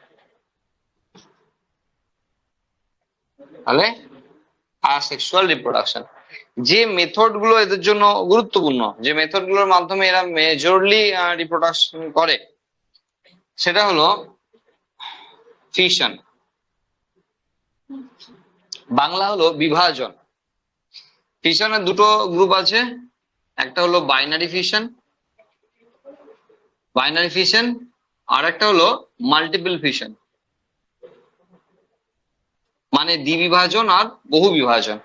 তাহলে অ্যাসেক্সুয়াল রিপ্রোডাকশন, যে মেথড গুলো এদের জন্য গুরুত্বপূর্ণ, যে মেথড গুলোর মাধ্যমে এরা মেজরলি রিপ্রোডাকশন করে, সেটা হলো ফিশন, বাংলা হলো বিভাজন। ফিশনের দুটো গ্রুপ আছে, একটা হলো বাইনারি ফিশন, আর একটা হলো মাল্টিপল ফিশন, মানে দ্বিবিভাজন আর বহু বিভাজন।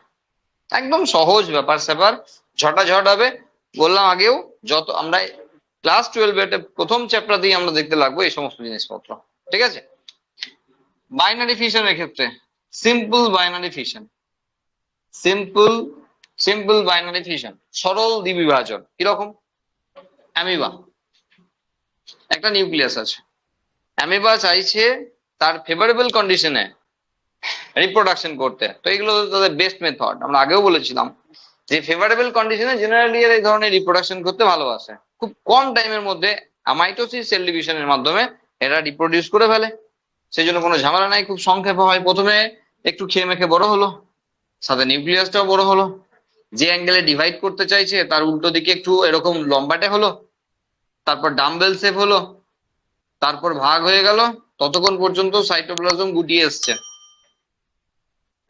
একদম সহজ ব্যাপার স্যাপার, ঝটাঝট হবে। বললাম আগেও, যত আমরা ক্লাস 12-এ প্রথম চ্যাপ্টারতেই আমরা দেখতে লাগবো এই সমস্ত জিনিসপত্র। ঠিক আছে, বাইনারি ফিশনের ক্ষেত্রে simple binary fission, simple simple binary fission, সরল দ্বিবিভাজন। কিরকম? অ্যামিবা, একটা নিউক্লিয়াস আছে, অ্যামিবা চাইছে তার ফেভারেবল কন্ডিশনে রিপ্রোডাকশন করতে, তো এগুলো তাদের বেস্ট মেথড। আমরা আগেও বলেছিলাম যে ফেভারেবল কন্ডিশনে জেনারেলি এই ধরনের রিপ্রোডাকশন করতে ভালোবাসে, খুব কম টাইমের মধ্যে মাইটোসিস সেল ডিভিশনের মাধ্যমে এরা রিপ্রোডিউস করে ফেলে, সেই জন্য কোনো ঝামেলা নাই, খুব সংক্ষেপে হয়। প্রথমে একটু খেয়ে মেখে বড় হলো, সাথে নিউক্লিয়াসটাও বড় হলো, যে অ্যাঙ্গেলে ডিভাইড করতে চাইছে তার উল্টো দিকে একটু এরকম লম্বাটে হলো, তারপর ডাম্বেল শেপ হলো, তারপর ভাগ হয়ে গেল, ততক্ষণ পর্যন্ত সাইটোপ্লাজম গুটিয়ে এসছে।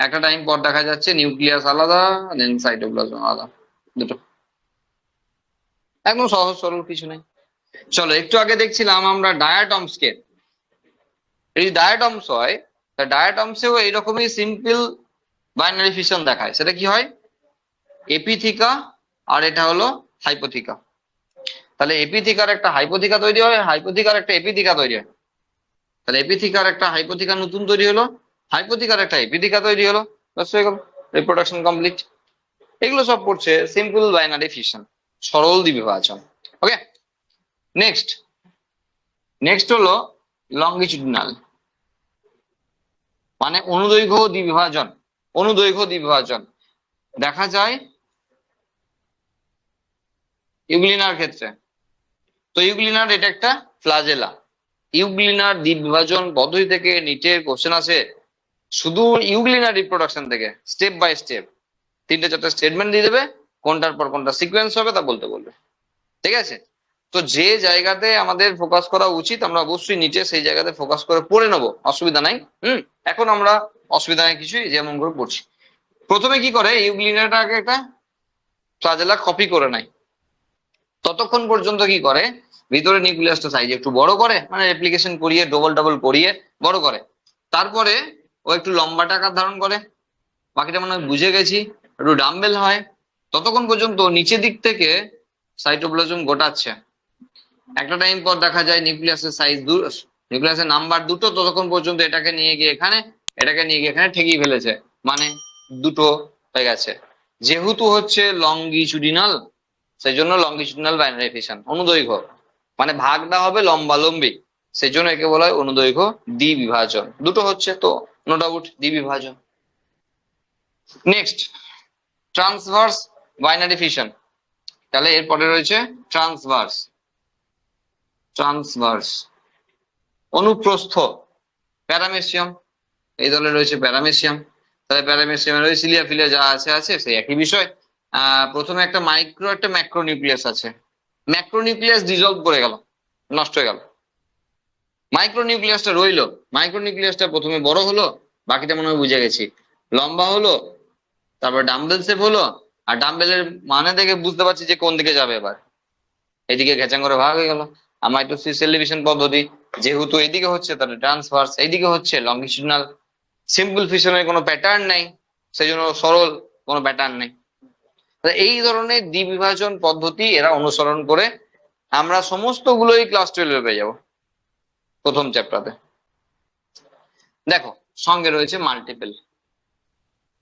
একটা টাইম পর দেখা যাচ্ছে নিউক্লিয়াস আলাদা, দেন সাইটোপ্লাজম আলাদা, দুটো। একদম সহজ সরল, কিছু নেই। চলো, একটু আগে দেখছিলাম আমরা ডায়াটমসকে, এই ডায়াটমস হয়, তা ডায়াটমসেও এইরকমই সিম্পল বাইনারি ফিশন দেখায়। সেটা কি হয়? এপিথিকা আর এটা হলো হাইপোথিকা। তাহলে এপিথিকার একটা হাইপোথিকা তৈরি হয়, হাইপোথিকার একটা এপিথিকা তৈরি হয়। তাহলে এপিথিকার একটা হাইপোথিকা নতুন তৈরি হলো, হাইপোথিকার একটা এপিথিকা তৈরি হলো, ব্যাস হয়ে গেল, রিপ্রোডাকশন কমপ্লিট। এগুলো সব পড়ছে সিম্পল বাইনারি ফিশন, সরল দ্বিবিভাজন। ওকে, নেক্সট নেক্সট হলো লঙ্গিচুডিনাল, মানে অনুদৈর্ঘ্য দ্বিবিভাজন। অনুদৈর্ঘ্য দ্বিবিভাজন দেখা যায় ইউগ্লিনার ক্ষেত্রে। তো ইউগ্লিনার এটা একটা ফ্লাজেলা। ইউগ্লিনার দ্বিবিভাজন পদ্ধতি থেকে নিটের কোশ্চেন আসে, শুধু ইউগ্লিনার রিপ্রোডাকশন থেকে স্টেপ বাই স্টেপ 3-4টা স্টেটমেন্ট দিয়ে দেবে, কোনটার পর কোনটা সিকোয়েন্স হবে তা বলতে বলবে। ঠিক আছে, তো যে জায়গাতে আমাদের ফোকাস করা উচিত আমরা অবশ্যই নিচে সেই জায়গাতে ফোকাস করে পড়ে নেবো, অসুবিধা নাই। এখন আমরা অসুবিধা নেই কিছুই, যেমন করে পড়ছি। প্রথমে কি করে, ইউগ্লিনাটাকে একটা ফ্লাজেলা কপি করে নেয়, ততক্ষণ পর্যন্ত কি করে, ভিতরে নিউক্লিয়াসটা সাইজ একটু বড় করে, মানে রেপ্লিকেশন করিয়ে ডবল ডবল করিয়ে বড় করে, তারপরে ও একটু লম্বাটা আকার ধারণ করে, বাকিটা মনে হয় বুঝে গেছি, একটু ডাম্বেল হয়, ততক্ষণ পর্যন্ত নিচের দিক থেকে সাইটোপ্লাজম গোটাচ্ছে। একটা টাইম পর দেখা যায় নিউক্লিয়াসের সাইজ নিউক্লিয়াসের নাম্বার দুটো, ততক্ষণ পর্যন্ত এটাকে নিয়ে গিয়ে এখানে, এটাকে নিয়ে গিয়ে এখানে ঠেকিয়ে ফেলেছে, মানে দুটো হয়ে গেছে। যেহেতু হচ্ছে লঙ্গিচুডিনাল, সেই জন্য লঙ্গিচুডিনাল বাইনারি ফিশন, অনুদৈর্ঘ্য মানে ভাগটা হবে লম্বা লম্বি, সেই জন্য একে বলা হয় অনুদৈর্ঘ্য দ্বিবিভাজন। দুটো হচ্ছে তো নো ডাউট দ্বিবিভাজন। নেক্সট ট্রান্সভার্স বাইনারি ফিশন, তাহলে এরপরে রয়েছে ট্রান্সভার্স। ট্রান্সভার্স অনুপ্রস্থ প্যারামেসিয়াম, এই দলে রয়েছে প্যারামেসিয়াম। তাহলে প্যারামেসিয়ামের ওই সিলিয়া ফিলিয়া যা আছে সেই একই বিষয়। প্রথমে একটা মাইক্রো একটা ম্যাক্রো নিউক্লিয়াস আছে, ম্যাক্রো নিউক্লিয়াস ডিজলভ করে গেল, নষ্ট হয়ে গেল, মাইক্রোনিউক্লিয়াসটা রইলো, মাইক্রোনিউক্লিয়াসটা প্রথমে বড় হলো, বাকিটা মনে হয় বুঝে গেছি, লম্বা হলো, তারপর ডাম্বেল শেপ হলো, আর ডাম্বেলের মানে দেখে বুঝতে পারছি যে কোন দিকে যাবে এবার, এদিকে ঘেঁচাং করে ভাগ হয়ে গেল। আর মাইটোসিস সেল ডিভিশন পদ্ধতি যেহেতু এদিকে হচ্ছে তাহলে ট্রান্সভার্স, এইদিকে হচ্ছে লঙ্গিটিউডিনাল। সিম্পল ফিশনের কোনো প্যাটার্ন নাই, সেই জন্য সরল কোনো প্যাটার্ন নেই। এই ধরনের দ্বিবিভাজন পদ্ধতি এরা অনুসরণ করে। আমরা সমস্ত গুলোই ক্লাস 12 পেয়ে যাবো প্রথম চ্যাপ্টারে। দেখো সঙ্গে রয়েছে মাল্টিপল।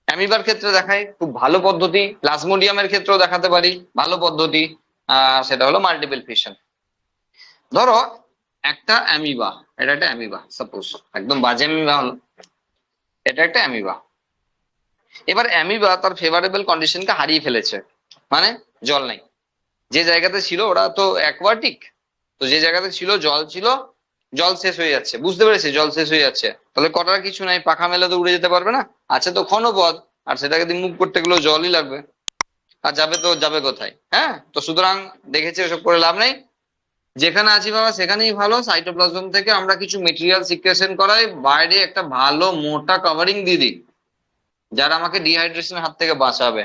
অ্যামিবার ক্ষেত্রে দেখাই খুব ভালো পদ্ধতি, প্লাজমোডিয়ামের ক্ষেত্রেও দেখাতে পারি ভালো পদ্ধতি, সেটা হলো মাল্টিপল ফিশন। ধরো একটা অ্যামিবা, এটা একটা অ্যামিবা, সাপোজ একদম বাজে অ্যামিবা হলো, এটা একটা অ্যামিবা। এবার অ্যামিবা তার ফেভারেবল কন্ডিশনকে হারিয়ে ফেলেছে, মানে জল নেই। যে জায়গাতে ছিল ওরা তো অ্যাকোয়াটিক, তো যে জায়গাতে ছিল জল ছিল, জল শেষ হয়ে যাচ্ছে, বুঝতে পেরেছে জল শেষ হয়ে যাচ্ছে, তাহলে করার কিছু নাই, পাখা মেলে তো উড়ে যেতে পারবে না, আছে তো ক্ষণপথ, আর সেটাকে দিয়ে মুভ করতে গেলেও জলই লাগবে, আর যাবে তো যাবে কোথায়? হ্যাঁ, তো সুতরাং দেখেছে ওসব করে লাভ নেই, যেখানে আছি বাবা সেখানেই ভালো। সাইটোপ্লাজম থেকে আমরা কিছু মেটেরিয়াল সিক্রেশন করাই, বাইরে একটা ভালো মোটা কভারিং দিয়ে দিই, যারা আমাকে ডিহাইড্রেশনের হাত থেকে বাঁচাবে।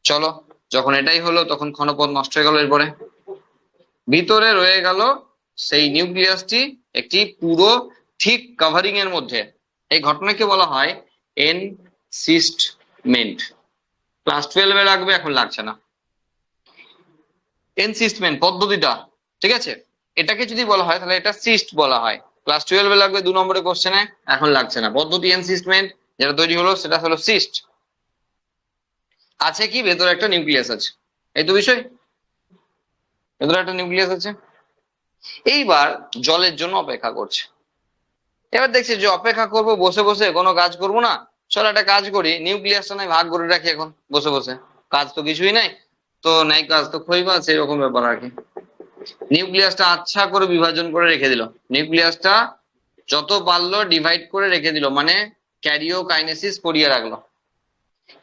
চলো, যখন এটাই হলো তখন ক্ষণপথ নষ্ট হয়ে গেল, এরপরে ভিতরে রয়ে গেল সেই নিউক্লিয়াসটি একটি পুরো ঠিক কভারিং এর মধ্যে। এই ঘটনাকে বলা হয় এনসিস্টমেন্ট। ক্লাস 12 লাগবে, এখন লাগছে না। এনসিস্টমেন্ট পদ্ধতিটা, ঠিক আছে, এটাকে যদি বলা হয় তাহলে এটা সিস্ট বলা হয়। ক্লাস 12 লাগবে 2 নম্বরের কোশ্চেনে, এখন লাগছে না। পদ্ধতি এনসিস্টমেন্ট, যেটা তৈরি হলো সেটা হলো সিস্ট। আছে কি, ভেতরে একটা নিউক্লিয়াস আছে, এই তো বিষয়, ভেতরে একটা নিউক্লিয়াস আছে। এইবার জলের জন্য অপেক্ষা করছে। এবার দেখছি যে অপেক্ষা করব বসে বসে, কোনো কাজ করব না, চল একটা কাজ করি, নিউক্লিয়াসটা নাই ভাগ করে রাখি এখন বসে বসে, কাজ তো কিছুই নাই, তো নাই কাজ তো খইবা, সেরকম ব্যাপার আর কি। নিউক্লিয়াসটা আচ্ছা করে বিভাজন করে রেখে দিল, নিউক্লিয়াসটা যত পারলো ডিভাইড করে রেখে দিল, মানে ক্যারিওকাইনেসিস করিয়ে রাখলো।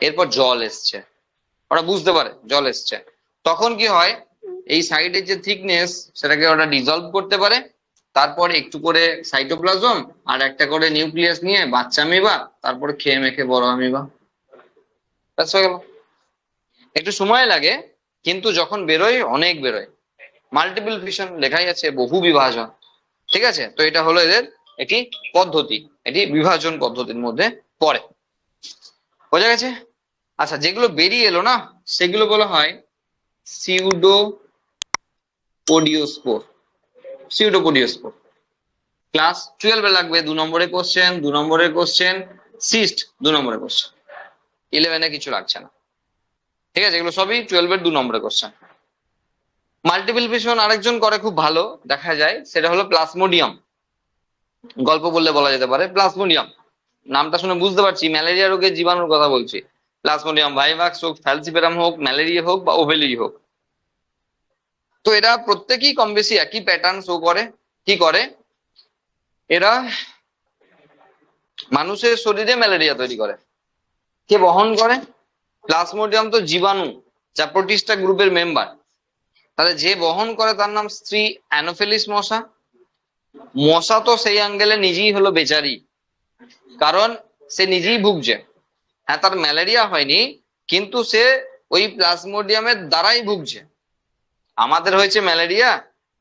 এরপর জল এসছে, ওরা বুঝতে পারে জল এসছে, তখন কি হয়, এই সাইডের যে থিকনেস সেটাকে ওরা ডিজলভ করতে পারে, তারপর একটু করে সাইটোপ্লাজম আর একটা করে নিউক্লিয়াস নিয়ে বাচ্চা আমিবা, তারপরে খেয়ে মেখে বড় আমিবা, ব্যাস হয়ে গেল। একটু সময় লাগে, কিন্তু যখন বেরোয় অনেক বেরোয়। মাল্টিপল ফিশন লেখাই আছে, বহু বিভাজন, ঠিক আছে। তো এটা হলো এদের একটি পদ্ধতি, এটি বিভাজন পদ্ধতির মধ্যে পড়ে, বোঝা গেছে। আচ্ছা, যেগুলো বেরিয়ে এলো না সেগুলো বলা হয় সিউডোপোডিওস্পোর। সিউডোপোডিওস্পোর ক্লাস 12 লাগবে, 2 নম্বরের কোশ্চেন, 2 নম্বরের কোশ্চেন। সিস্ট 2 নম্বরের কোশ্চেন, 11-এ কিছু লাগছে না, ঠিক আছে, এগুলো সবই 12-এর 2 নম্বরের কোশ্চেন। মাল্টিপল ফিশন আরেকজন করে খুব ভালো দেখা যায়, সেটা হলো প্লাজমোডিয়াম। গল্প বললে বলা যেতে পারে প্লাজমোডিয়াম, নামটা শুনে বুঝতে পারছি ম্যালেরিয়া রোগের জীবাণুর কথা বলছি। প্লাজমোডিয়াম ভাইভাক্স হোক, ফ্যালসিপেরাম হোক, ম্যালেরিয়া হোক বা ওভেলি হোক, তো এরা প্রত্যেকেই কম বেশি একই প্যাটার্ন শো করে। কি করে এরা? মানুষের শরীরে ম্যালেরিয়া তৈরি করে। কে বহন করে? প্লাজমোডিয়াম তো জীবাণু, যা প্রোটিস্টা গ্রুপের মেম্বার, তাহলে যে বহন করে তার নাম স্ত্রী অ্যানোফিলিস মশা। মশা তো সেই অ্যাঙ্গেলে নিজেই হলো বেচারি, কারণ সে নিজেই ভুগছে। হ্যাঁ, তার ম্যালেরিয়া হয়নি, কিন্তু সে ওই প্লাজমোডিয়ামের দ্বারাই ভুগছে। আমাদের হয়েছে ম্যালেরিয়া,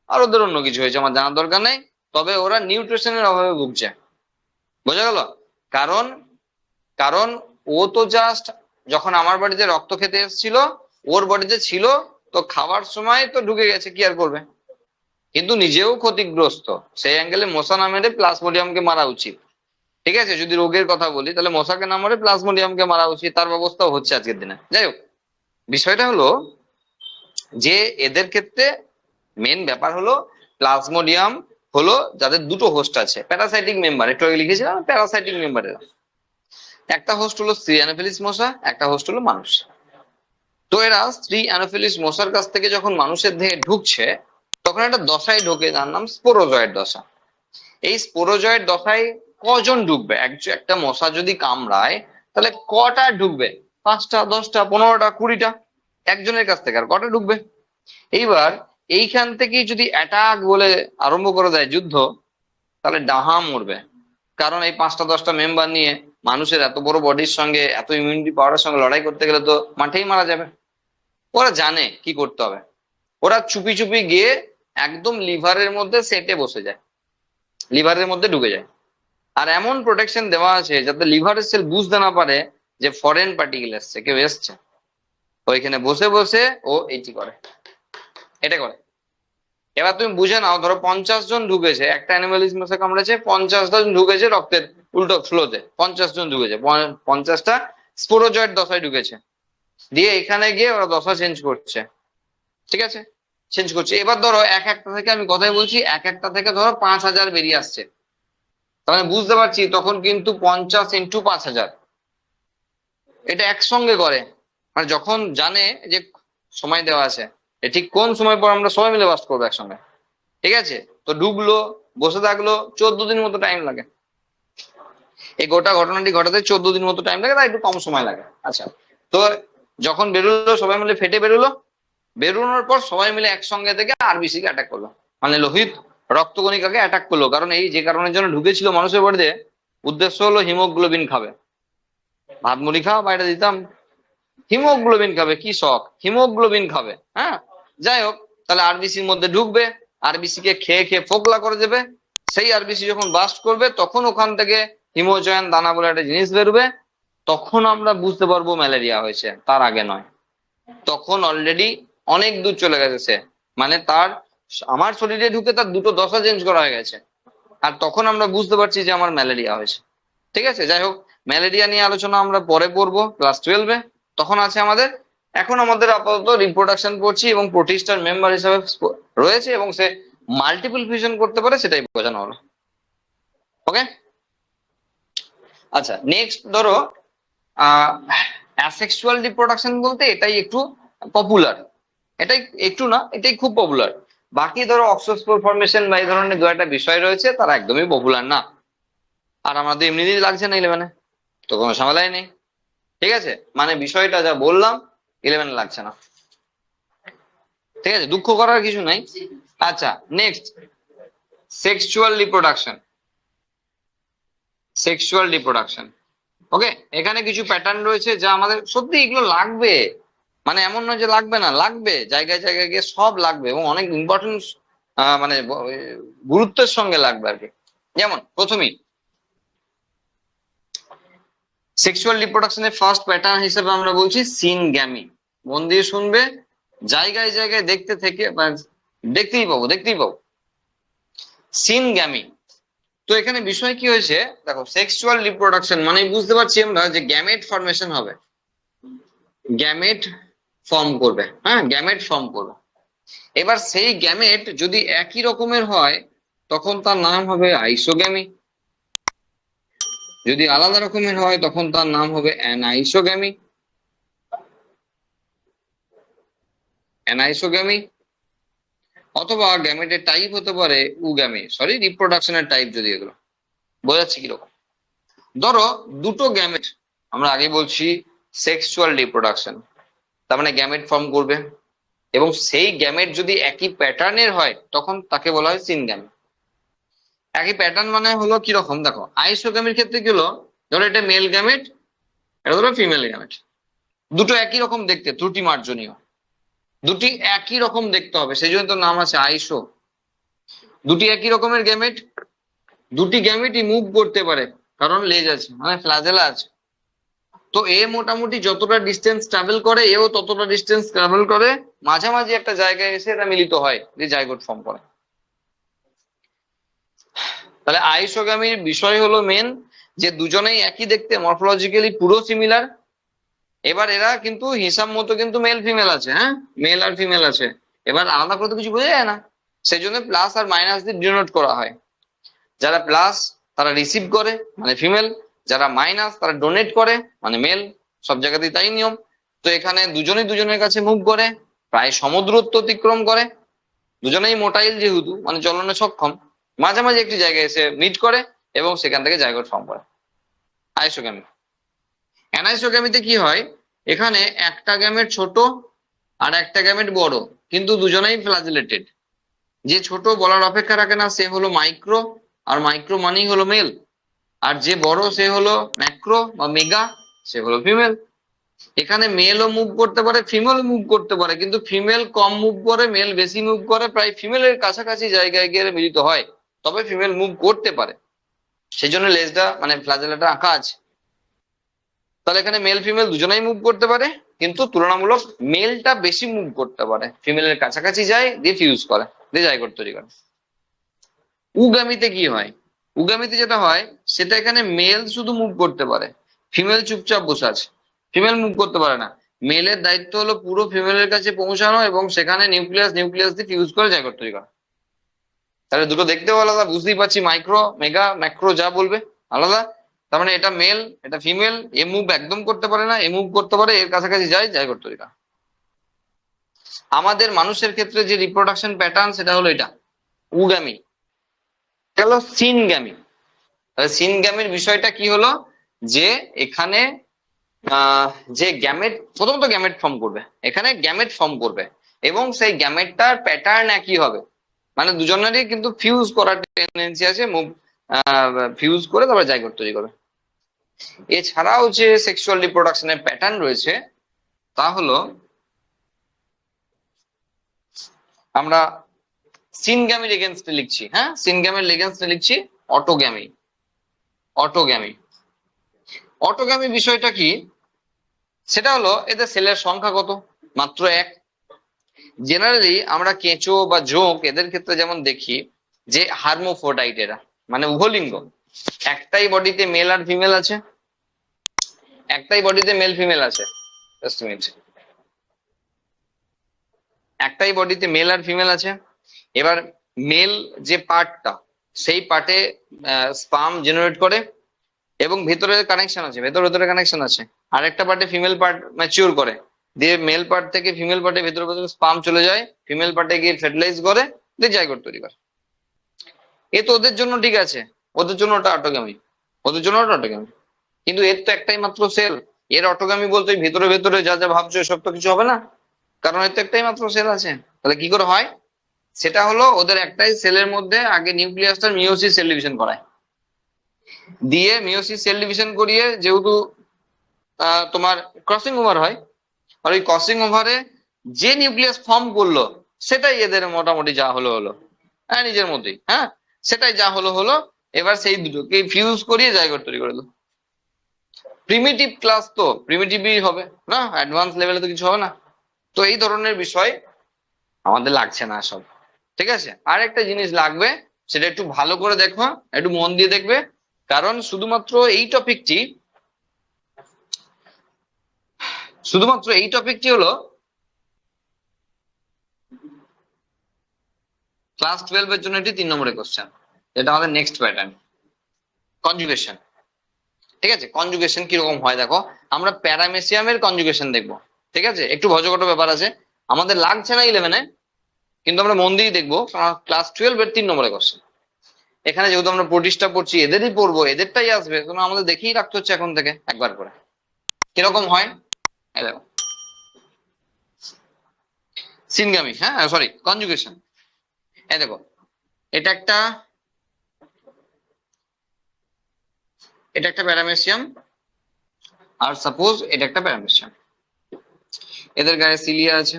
আর ওদের অন্য কিছু হয়েছে আমার জানার দরকার নেই, তবে ওরা নিউট্রিশনের অভাবে ভুগছে, বোঝা গেল। কারণ কারণ ও তো জাস্ট যখন আমার বাড়িতে রক্ত খেতে এসেছিল, ওর বডিতে ছিল, তো খাওয়ার সময় তো ঢুকে গেছে, কি আর করবে, কিন্তু নিজেও ক্ষতিগ্রস্ত। সেই অ্যাঙ্গেলে মশা না মেরে প্লাজমোডিয়ামকে মারা উচিত, ঠিক আছে। যদি রোগের কথা বলি তাহলে মশাকে না মারে প্লাজমোডিয়ামকে মারা উচিত, তার ব্যবস্থাও হচ্ছে আজকের দিনে। যাই হোক, বিষয়টা হলো যে এদের ক্ষেত্রে মেন ব্যাপার হলো প্লাজমোডিয়াম হলো যাদের দুটো হোস্ট আছে, প্যারাসাইটিক মেম্বার, একটু আগে লিখেছিলাম প্যারাসাইটিক মেম্বারের। একটা হোস্ট হলো স্ত্রী অ্যানোফিলিস মশা, একটা হোস্ট হলো মানুষ। তো এরা স্ত্রী অ্যানোফিলিস মশার কাছ থেকে যখন মানুষের দেহে ঢুকছে, তখন একটা দশায় ঢোকে, যার নাম স্পোরোজয়েড দশা। এই স্পোরোজয়েড দশায় কজন ঢুকবে? একটা মশা যদি কামড়ায় তাহলে কটা ঢুকবে? 5টা, 10টা, 15টা, 20টা, একজনের কাছ থেকে আর কটা ঢুকবে? এইবার এইখান থেকে যদি অ্যাটাক বলে আরম্ভ করে দেয় যুদ্ধ, তাহলে ডাহা মরবে। কারণ এই 5টা 10টা মেম্বার নিয়ে মানুষের এত বড় বডির সঙ্গে, এত ইমিউনিটি পাওয়ারের সঙ্গে লড়াই করতে গেলে তো মাঠেই মারা যাবে। ওরা জানে কি করতে হবে, ওরা চুপি চুপি গিয়ে একদম লিভারের মধ্যে সেটে বসে যায়, লিভারের মধ্যে ঢুকে যায়। আর এমন প্রোটেকশন দেওয়া আছে যাতে লিভারের সেল বুঝতে না পারে যে ফরেন পার্টিকেল এসছে, কেউ এসছে। ওইখানে বসে বসে ও এটি করে, এটা করে। এবার তুমি বুঝে নাও, ধরো 50 জন ঢুকেছে, একটা অ্যানিমালিস মশা কামড়েছে, 50জন ঢুকেছে রক্তের উল্টো ফ্লোতে, 50জন ঢুকেছে, 50টা স্পোরোজয়েড দশায় ঢুকেছে, দিয়ে এখানে গিয়ে ওরা দশা চেঞ্জ করছে। ঠিক আছে, চেঞ্জ করছে। এবার ধরো এক একটা থেকে, আমি কথাই বলছি, এক একটা থেকে ধরো 5000 বেরিয়ে আসছে, তাহলে বুঝতে পারছি তখন কিন্তু 50 ইন্টু 5000 এটা একসঙ্গে করে। মানে যখন জানে যে সময় দেওয়া আছে, ঠিক কোন সময় পর আমরা সবাই মিলে বাস করবো একসঙ্গে, ঠিক আছে, তো ঢুকলো, বসে থাকলো, 14 দিন মতো টাইম লাগে। এই গোটা ঘটনাটি ঘটাতে 14 দিন মতো টাইম লাগে, তাই একটু কম সময় লাগে। আচ্ছা, তো যখন বেরোলো সবাই মিলে, ফেটে বেরোলো, বেরোনোর পর সবাই মিলে একসঙ্গে থেকে আরবিসি কে অ্যাটাক করলো, মানে লোহিত রক্তকণিকাকে অ্যাটাক করলো। কারণ এই যে কারণের জন্য ঢুকেছিল মানুষের বাড়িতে, উদ্দেশ্য হলো হিমোগ্লোবিন খাবে। ভাত মুড়ি খাওয়া বাইরে দিতাম, হিমোগ্লোবিন খাবে, কি শখ, হিমোগ্লোবিন খাবে। হ্যাঁ, যাই হোক, তাহলে আরবিসির মধ্যে ঢুকবে, আরবিসি কে খেয়ে খেয়ে ফোকলা করে দেবে। সেই আরবিসি যখন বাস্ট করবে তখন ওখান থেকে হিমোজয়েন দানা বলে একটা জিনিস বেরোবে, তখন আমরা বুঝতে পারবো ম্যালেরিয়া হয়েছে, তার আগে নয়। তখন অলরেডি অনেক দূর চলে গেছে সে, মানে তার, আমার শরীরে ঢুকে তার দুটো দশা চেঞ্জ করা হয়ে গেছে, আর তখন আমরা বুঝতে পারছি যে আমার ম্যালেরিয়া হয়েছে। ঠিক আছে, যাই হোক, ম্যালেরিয়া নিয়ে আলোচনা আমরা পরে পড়বো ক্লাস 12-এ, তখন আছে আমাদের। এখন আমাদের আপাতত রিপ্রোডাকশন পড়ছি এবং প্রোটিস্টার মেম্বার হিসাবে রয়েছে এবং সে মাল্টিপল ফিউশন করতে পারে, সেটাই বোঝানো হলো। ওকে, আচ্ছা, নেক্সট ধরো অ্যাসেক্সুয়াল রিপ্রোডাকশন বলতে এটাই একটু পপুলার, এটাই একটু না, এটাই খুব পপুলার। বাকি ধরো অক্সোস্পোর ফর্মেশন বা এই ধরনের দু একটা বিষয় রয়েছে, তারা একদমই পপুলার না। আর আমাদের এমনিতেই লাগছে না 11-এ, তো কোনো ঝামেলাই নেই। ঠিক আছে, মানে বিষয়টা যা বললাম 11-এ লাগছে না। ঠিক আছে, দুঃখ করার কিছু নাই। আচ্ছা, next, sexual reproduction. Sexual reproduction, okay, এখানে কিছু প্যাটার্ন রয়েছে যা আমাদের সত্যি এগুলো লাগবে, মানে এমন নয় যে লাগবে না, লাগবে, জায়গায় জায়গায় গিয়ে সব লাগবে এবং অনেক ইম্পর্টেন্স, মানে গুরুত্বের সঙ্গে লাগবে আর কি। যেমন প্রথমেই সেক্সুয়াল রিপ্রোডাকশনের ফার্স্ট প্যাটার্ন হিসেবে আমরা বলছি সিনগ্যামি। মন দিয়ে শুনবে, জায়গায় জায়গায় দেখতে থেকে দেখতেই পাবো, দেখতেই পাবো সিনগ্যামি। তো এখানে বিষয় কি হয়েছে দেখো, সেক্সুয়াল রিপ্রোডাকশন মানে বুঝতে পারছি আমরা যে গ্যামেট ফর্মেশন হবে, গ্যামেট ফর্ম করবে, হ্যাঁ, গ্যামেট ফর্ম করবে। এবার সেই গ্যামেট যদি একই রকমের হয় তখন তার নাম হবে আইসোগ্যামি, যদি আলাদা রকমের হয় তখন তার নাম হবে অ্যানাইসোগ্যামি, অ্যানাইসোগ্যামি। অথবা গ্যামেটের টাইপ হতে পারে উগ্যামি, সরি, রিপ্রোডাকশনের টাইপ যদি এগুলো, বোঝাচ্ছে কিরকম। ধরো দুটো গ্যামেট, আমরা আগে বলছি সেক্সুয়াল রিপ্রোডাকশন, তার মানে গ্যামেট ফর্ম করবে এবং সেই গ্যামেট যদি একই প্যাটার্নের হয় তখন তাকে বলা হয় সিনগ্যামি। একই প্যাটার্ন মানে হলো কিরকম, দেখো আইসোগ্যামির ক্ষেত্রে কি হলো, ধরো এটা মেল গ্যামেট, এটা ধরো ফিমেল গ্যামেট, দুটো একই রকম দেখতে, ত্রুটি মার্জনীয়, দুটি একই রকম দেখতে হবে, সেই জন্য তো নাম আছে আইসো। দুটি একই রকমের গ্যামেট, দুটি গ্যামেটই মুভ করতে পারে কারণ লেজ আছে, মানে ফ্ল্যাজেলা আছে। তো এ মোটামুটি যতটা ডিস্টেন্স ট্রাভেল করে, এও ততটা ডিস্টেন্স ট্রাভেল করে, মাঝামাঝি একটা জায়গায় এসে এটা মিলিত হয়, যে জাইগোট ফর্ম করে। তাহলে আইসোগামীর বিষয় হলো মেন যে দুজনেই একই দেখতে, মরফোলজিক্যালি পুরো সিমিলার। এবার এরা কিন্তু হিসাব মতো কিন্তু মেল ফিমেল আছে, হ্যাঁ, মেল আর ফিমেল আছে, এবার আলাদা করে তো কিছু বোঝা যায় না, সেই জন্য প্লাস আর মাইনাস দিয়ে ডিনোট করা হয়। যারা প্লাস তারা রিসিভ করে মানে ফিমেল, যারা মাইনাস তারা ডোনেট করে মানে মেল, সব জায়গাতেই তাই নিয়ম। তো এখানে দুজনেই দুজনের কাছে মুভ করে, প্রায় সমদূরত্ব অতিক্রম করে, দুজনেই মোটাইল যেহেতু মানে চলনে সক্ষম, মাঝামাঝি একটি জায়গায় এসে মিট করে এবং সেখান থেকে জাইগোট ফর্ম করে, আইসোগ্যামি। অ্যানাইসোগ্যামিতে কি হয়, এখানে একটা গ্যামেট ছোট আর একটা গ্যামেট বড়, কিন্তু দুজনেই ফ্ল্যাজেলেটেড। যে ছোট বলার অপেক্ষা রাখে না সে হলো মাইক্রো, আর মাইক্রো মানেই হলো মেল, আর যে বড় সে হলো ম্যাক্রো বা মেগা, সে হলো ফিমেল। এখানে মেলও মুভ করতে পারে, ফিমেল মুভ করতে পারে, কিন্তু ফিমেল কম মুভ করে, মেল বেশি মুভ করে, প্রায় ফিমেলের কাছাকাছি জায়গায় গিয়ে মিলিত হয়, তবে ফিমেল মুভ করতে পারে। সেই জন্য লেজটা মানে ফ্ল্যাজেলাটা আঁকা আছে। তাহলে এখানে মেল ফিমেল দুজনেই মুভ করতে পারে, কিন্তু তুলনামূলক মেলটা বেশি মুভ করতে পারে, ফিমেলের কাছাকাছি যায় দিয়ে ফিউজ করে, দিয়ে জাইগোট তৈরি করে। উগামিতে কি হয়? উগামিতে যেটা হয় সেটা এখানে মেল শুধু মুভ করতে পারে, ফিমেল চুপচাপ বসে আছে, ফিমেল মুভ করতে পারে না। মেলের দায়িত্ব হলো পুরো ফিমেলের কাছে পৌঁছানো এবং সেখানে নিউক্লিয়াস নিউক্লিয়াস দিয়ে ফিউজ করে জাইগোট তৈরি করা। তাহলে দুটো দেখতেও আলাদা, বুঝতেই পারছি, মাইক্রো মেগা ম্যাক্রো যা বলবে আলাদা। তার মানে এটা মেল, এটা ফিমেল, এ মুভ একদম করতে পারে না, এ মুভ করতে পারে, এর কাছাকাছি যায় জাইগোট তৈরি করা। আমাদের মানুষের ক্ষেত্রে যে রিপ্রোডাকশন প্যাটার্ন সেটা হলো এটা উগামি, এটা হলো সিনগ্যামি। তাহলে সিনগ্যামির বিষয়টা কি হলো, যে এখানে যে গ্যামেট, প্রথমত গ্যামেট ফর্ম করবে, এখানে গ্যামেট ফর্ম করবে এবং সেই গ্যামেটটার প্যাটার্ন একই হবে, মানে দুজনেরই কিন্তু ফিউজ করার টেন্ডেন্সি আছে, মুভ ফিউজ করে তারপরে জাইগোট তৈরি করবে। এছাড়াও যে সেক্সুয়াল রিপ্রোডাকশনের প্যাটার্ন রয়েছে তা হলো আমরা সিনগ্যামির এগেনস্টে লিখছি, হ্যাঁ সিনগ্যামির এগেনস্টে লিখছি অটোগ্যামি। অটোগ্যামি, অটোগ্যামি বিষয়টা কি, সেটা হলো এদের সেলের সংখ্যা কত, মাত্র এক। জেনারেলি আমরা কেঁচো বা জোঁক এদের ক্ষেত্রে যেমন দেখি যে হার্মোফোডাইট এরা, মানে উভলিঙ্গ, একটাই বডিতে মেল আর ফিমেল আছে, একটাই বডিতে মেল ফিমেল আছে, জাস্ট a minute। একটাই বডিতে মেল আর ফিমেল আছে। এবার মেল যে পার্টটা, সেই পার্টে স্পার্ম জেনারেট করে এবং ভেতরে কানেকশন আছে, ভেতরে ভেতরে কানেকশন আছে, আর একটা পার্টে ফিমেল পার্ট ম্যাচিওর করে, দিয়ে মেল পার্ট থেকে ফিমেল পার্টে ভেতরে ভেতরে স্পার্ম চলে যায়, ফিমেল পার্টে গিয়ে ফের্টিলাইজ করে, দিয়ে জাইগোট তৈরি করে। এ তো ওদের জন্য ঠিক আছে, ওদের জন্য ওটা অটোগামী, ওদের জন্য ওটা অটোগামী, কিন্তু এর তো একটাই মাত্র সেল, এর অটোগামী বলতে ভেতরে ভেতরে যা যা ভাবছো এসব তো কিছু হবে না, কারণ এর তো একটাই মাত্র সেল আছে। তাহলে কি করে হয়, সেটা হলো ওদের একটাই সেলের মধ্যে আগে নিউক্লিয়াসটার মিওসিস সেল ডিভিশন করায়, দিয়ে মিওসিস সেল ডিভিশন করিয়ে যেহেতু তোমার ক্রসিং ওভার হয়, আর ওই ক্রসিং ওভারে যে নিউক্লিয়াস ফর্ম করলো সেটাই এদের মোটামুটি যা হলো হলো, হ্যাঁ নিজের মধ্যেই, হ্যাঁ সেটাই যা হলো হলো। এবার সেই দুটোকে ফিউজ করিয়ে জাইগোট তৈরি করে দিল। প্রিমিটিভ ক্লাস তো প্রিমিটিভই হবে না, অ্যাডভান্স লেভেলে তো কিছু হবে না। তো এই ধরনের বিষয় আমাদের লাগছে না সব, ঠিক আছে। আর একটা জিনিস লাগবে, সেটা একটু ভালো করে দেখো, একটু মন দিয়ে দেখবে, কারণ শুধুমাত্র এই টপিকটি হলো ক্লাস 12 এর জন্য এটি 3 নম্বরের কোশ্চেন, এটা আমাদের নেক্সট প্যাটার্ন কনজুগেশন। ঠিক আছে, কনজুগেশন কিরকম হয় দেখো, আমরা প্যারামেসিয়ামের কনজুগেশন দেখবো, ঠিক আছে। একটু ভজঘট ব্যাপার আছে, আমাদের লাগছে না 11-এ, কিন্তু আমরা মন দিয়ে দেখবো, কারণ ক্লাস 12 এর 3 নম্বরের কোশ্চেন। এখানে যেহেতু আমরা প্রতিষ্ঠা পড়ছি, এদেরই পড়বো, এদেরটাই আসবে, কারণ আমাদের দেখেই রাখতে হচ্ছে এখন থেকে একবার করে। কিরকম হয় এই দেখো, সিনগামি, হ্যাঁ সরি কনজুগেশন। এই দেখো, এটা একটা এটা একটা প্যারামেসিয়াম, আর সাপোজ এটা একটা প্যারামেসিয়াম, এদের গায়ে সিলিয়া আছে,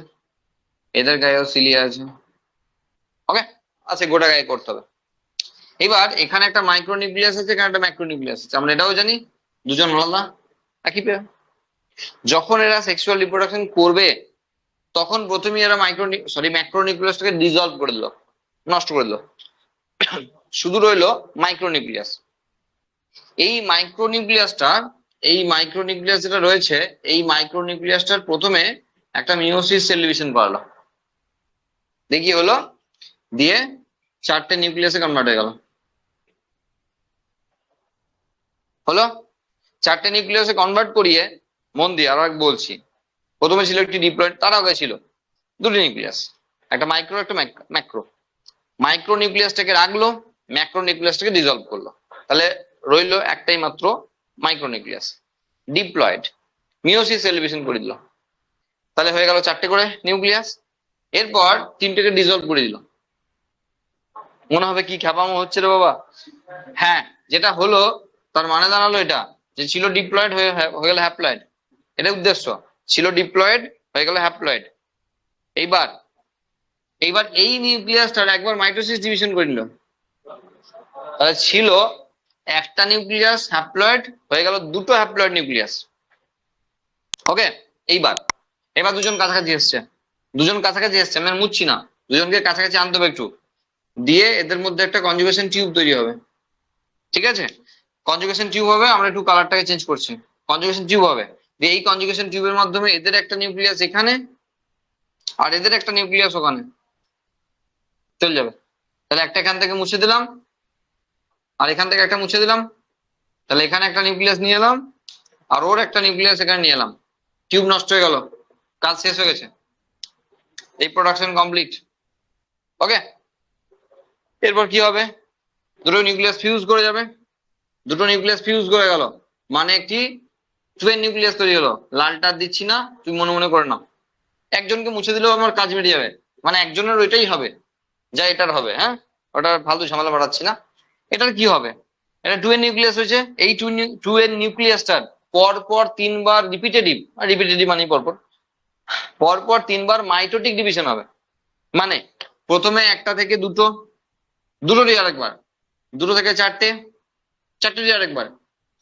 এদের গায়েও সিলিয়া আছে, ওকে আছে, গোটা গায়ে করতে হবে। এবার এখানে একটা মাইক্রোনিউক্লিয়াস আছে, এখানে একটা ম্যাক্রোনিউক্লিয়াস আছে, আমরা এটাও জানি, দুজন আলাদা একই পেয়ার। যখন এরা সেক্সুয়াল রিপ্রোডাকশন করবে তখন প্রথমেই এরা ম্যাক্রোনিউক্লিয়াসটাকে ডিজলভ করে দিল, নষ্ট করে দিল, শুধু রইলো মাইক্রোনিউক্লিয়াস। এই মাইক্রোনিউক্লিয়াসটা, এই মাইক্রোনিউক্লিয়াস যেটা রয়েছে, এই মাইক্রোনিউক্লিয়াসটার প্রথমে একটা মিওসিস সেল ডিভিশন করালো, দেখি হলো, দিয়ে 4টে নিউক্লিয়াসে কনভার্ট হয়ে গেল, হলো 4টে নিউক্লিয়াসে কনভার্ট করিয়ে, মন দিয়ে আরো এক বলছি, প্রথমে ছিল একটি ডিপ্লয়েড, তার আগে ছিল দুটি নিউক্লিয়াস, একটা মাইক্রো একটা ম্যাক্রো। মাইক্রো নিউক্লিয়াসটাকে রাখলো, ম্যাক্রো নিউক্লিয়াসটাকে ডিজলভ করলো, তাহলে রইলো একটাই মাত্র micro nucleus, diploid, meiosis cell division করে দিল, তাহলে হয়ে গেল 4টে করে নিউক্লিয়াস। এরপর 3টেকে ডিজলভ করে দিল, মনে হবে কি খ্যাপামো হচ্ছে রে বাবা। হ্যাঁ, যেটা হলো তার মানে দাঁড়ালো এটা যে ছিল ডিপ্লয়েড হয়ে গেল হ্যাপ্লয়েড। এটা উদ্দেশ্য, ছিল ডিপ্লয়েড হয়ে গেল হ্যাপ্লয়েড। এইবার এইবার এই নিউক্লিয়াসটার একবার মাইটোসিস ডিভিশন করে নিল, তাহলে ছিল একটা নিউক্লিয়াস হ্যাপ্লয়েড হয়ে গেল দুটো হ্যাপ্লয়েড নিউক্লিয়াস। ওকে, এইবার এবার দুজন কাছাকাছি এসছে, দুজন কাছাকাছি এসছে, আমি আর মুচ্ছি না, দুজনকে কাছাকাছি আনতে হবে একটু, দিয়ে এদের মধ্যে একটা কনজুগেশন টিউব তৈরি হবে। ঠিক আছে, কনজুগেশন টিউব হবে, আমরা একটু কালারটাকে চেঞ্জ করছি, কনজুগেশন টিউব হবে। দিয়ে এই কনজুগেশন টিউবের মাধ্যমে এদের একটা নিউক্লিয়াস এখানে আর এদের একটা নিউক্লিয়াস ওখানে চলে যাবে। তাহলে একটা এখান থেকে মুছে দিলাম আর এখান থেকে একটা মুছে দিলাম, তাহলে এখানে একটা নিউক্লিয়াস নিয়ে এলাম আর ওর একটা নিউক্লিয়াস এখানে নিয়ে এলাম, টিউব নষ্ট হয়ে গেল, কাজ শেষ হয়ে গেছে, এই প্রোডাকশন কমপ্লিট। ওকে, এরপর কি হবে, দুটো নিউক্লিয়াস ফিউজ করে যাবে, দুটো নিউক্লিয়াস ফিউজ করে গেল, মানে একটি টুয়েন নিউক্লিয়াস তৈরি হলো। লালটা দিচ্ছি না, তুমি মনে মনে করে নাও, একজনকে মুছে দিলেও আমার কাজ মিটে যাবে, মানে একজনের ওইটাই হবে যা এটার হবে। হ্যাঁ, ওটা ফালতু ঝামেলা বাড়াচ্ছি না। এটার কি হবে, এটা টুয়েন নিউক্লিয়াস হয়েছে, এই টুয়েন নিউক্লিয়াসটার পর পর তিনবার রিপিটেটিভ, রিপিটেটিভ মানে পরপর পরপর তিনবার মাইটোটিক ডিভিশন হবে। মানে প্রথমে একটা থেকে দুটো, দুটো দিয়ে আরেকবার, দুটো থেকে চারটে, চারটে দিয়ে আরেকবার,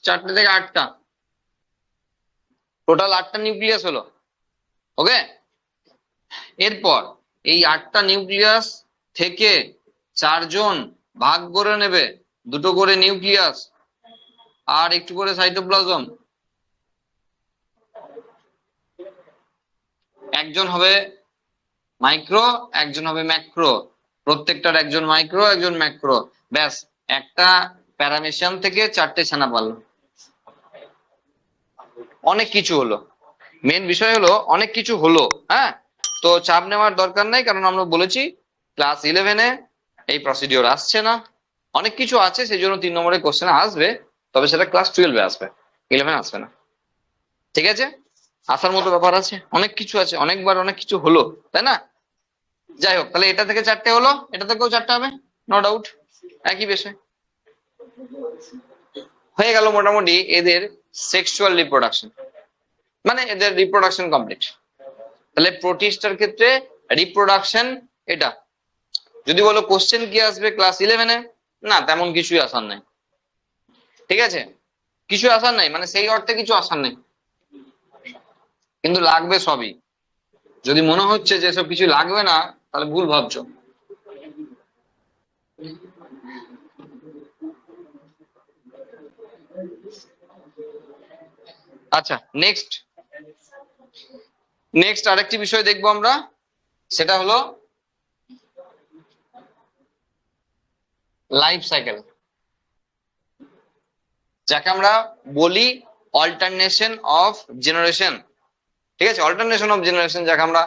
চারটে থেকে আটটা, টোটাল আটটা নিউক্লিয়াস হলো। ওকে, এরপর এই আটটা নিউক্লিয়াস থেকে চারজন ভাগ করে নেবে, দুটো করে নিউক্লিয়াস আর একটু করে সাইটোপ্লাজম, একজন হবে মাইক্রো একজন হবে ম্যাক্রো, প্রত্যেকটার একজন মাইক্রো একজন ম্যাক্রো, ব্যাস একটা প্যারামেশিয়াম থেকে চারটে ছানা পারলো। অনেক কিছু হলো, মেন বিষয় হলো অনেক কিছু হলো। হ্যাঁ, তো চাপ নেওয়ার দরকার নাই, কারণ আমরা বলেছি ক্লাস 11-এ এই প্রসিডিওর আসছে না, অনেক কিছু আছে সেই জন্য 3 নম্বরের কোশ্চেন আসবে, তবে সেটা ক্লাস 12-এ আসবে, 11 আসবে না। ঠিক আছে, আসার মতো ব্যাপার আছে, অনেক কিছু আছে, অনেকবার অনেক কিছু হলো, তাই না? যাই হোক, তাহলে এটা থেকে চারটে হলো, এটা থেকেও চারটে হবে, নো ডাউট, একই বিষয় হয়ে গেল। মোটামুটি এদের সেক্সুয়াল রিপ্রোডাকশন, মানে এদের রিপ্রোডাকশন কমপ্লিট। তাহলে প্রোটিস্টার ক্ষেত্রে রিপ্রোডাকশন এটা। যদি বলো কোশ্চেন কি আসবে ক্লাস 11-এ, না তেমন কিছুই আসার নাই। ঠিক আছে, কিছু আসার নাই, মানে সেই অর্থে কিছু আসার নেই, কিন্তু লাগবে সবই। যদি মনে হচ্ছে যে সব কিছু লাগবে না, তাহলে ভুল ভাবছো। আচ্ছা, নেক্সট নেক্সট আরেকটি বিষয় দেখবো আমরা, সেটা হলো লাইফ সাইকেল, যাকে আমরা বলি অল্টারনেশন অফ জেনারেশন। ঠিক আছে, অল্টারনেশন অফ জেনারেশন, যাকে আমরা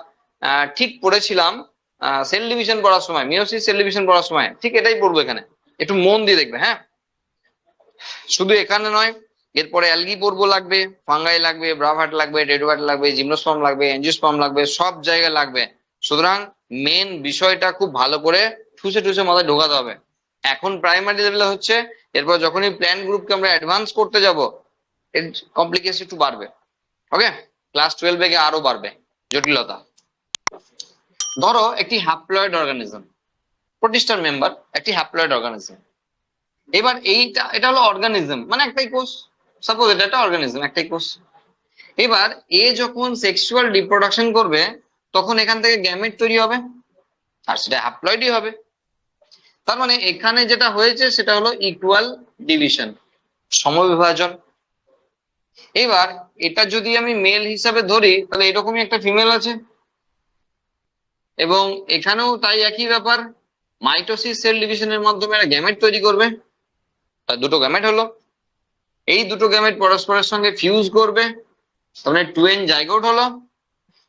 ঠিক পড়েছিলাম সেল ডিভিশন পড়ার সময়, মিওসিস সেল ডিভিশন পড়ার সময়, ঠিক এটাই পড়বো এখানে, একটু মন দিয়ে দেখবে। হ্যাঁ, শুধু এখানে নয়, এরপরে অ্যালগি পড়বো, লাগবে ফাঙ্গাই লাগবে, ব্রাভাট লাগবে, ডেডোভাট লাগবে, জিমনোস্পার্ম লাগবে, এনজিওস্পার্ম লাগবে, সব জায়গায় লাগবে। সুতরাং মেন বিষয়টা খুব ভালো করে ঠুসে ঠুসে মাথায় ঢোকাতে হবে। এখন প্রাইমারি লেভেলে হচ্ছে, এরপর যখনই প্ল্যান গ্রুপকে আমরা অ্যাডভান্স করতে যাব, এর কমপ্লিকেশন একটু বাড়বে। ওকে, ক্লাস 12-এ গিয়ে আরো বাড়বে জটিলতা। ধরো একটি হ্যাপ্লয়েড অর্গানিজম, প্রোটিস্টার মেম্বার একটি হ্যাপ্লয়েড অর্গানিজম। এবার এটা হলো অর্গানিজম, মানে একটাই কোষ, সাপোজ এটা একটা অর্গানিজম, একটাই কোষ। এবার এ যখন সেক্সুয়াল রিপ্রোডাকশন করবে, তখন এখান থেকে গ্যামেট তৈরি হবে, আর সেটা হ্যাপ্লয়েডই হবে। তার মানে এখানে যেটা হয়েছে সেটা হলো ইকুয়াল ডিভিশন, সমবিভাজন। এবার এটা যদি আমি মেল হিসাবে ধরি, তাহলে এরকমই একটা ফিমেল আছে, এবং এখানেও তাই একই ব্যাপার, মাইটোসিস সেল ডিভিশনের মাধ্যমে একটা গ্যামেট তৈরি করবে, তার দুটো গ্যামেট হলো, এই দুটো গ্যামেট পরস্পরের সঙ্গে ফিউজ করবে, তাহলে টুয়েন জাইগোট হলো।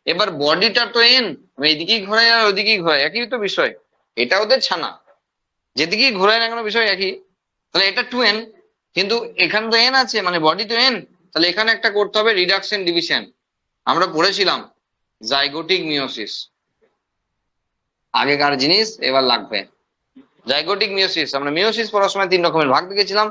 এবার বডিটা তো এন, এইদিকেই ঘোরায় আর ওইদিকেই ঘোরায়, একই তো বিষয়, এটা ওদের ছানা, যেদিকেই ঘোরায় না কোনো বিষয় একই। তাহলে এটা টুয়েন, কিন্তু এখানে তো এন আছে, মানে বডি তো এন, তাহলে এখানে একটা করতে হবে রিডাকশন ডিভিশন, আমরা পড়েছিলাম জাইগোটিক মিওসিস, আগেকার জিনিস এবার লাগবে। জাইগোটিক মিওসিস, আমরা মিওসিস পড়ার সময় 3 রকমের ভাগ দেখেছিলাম,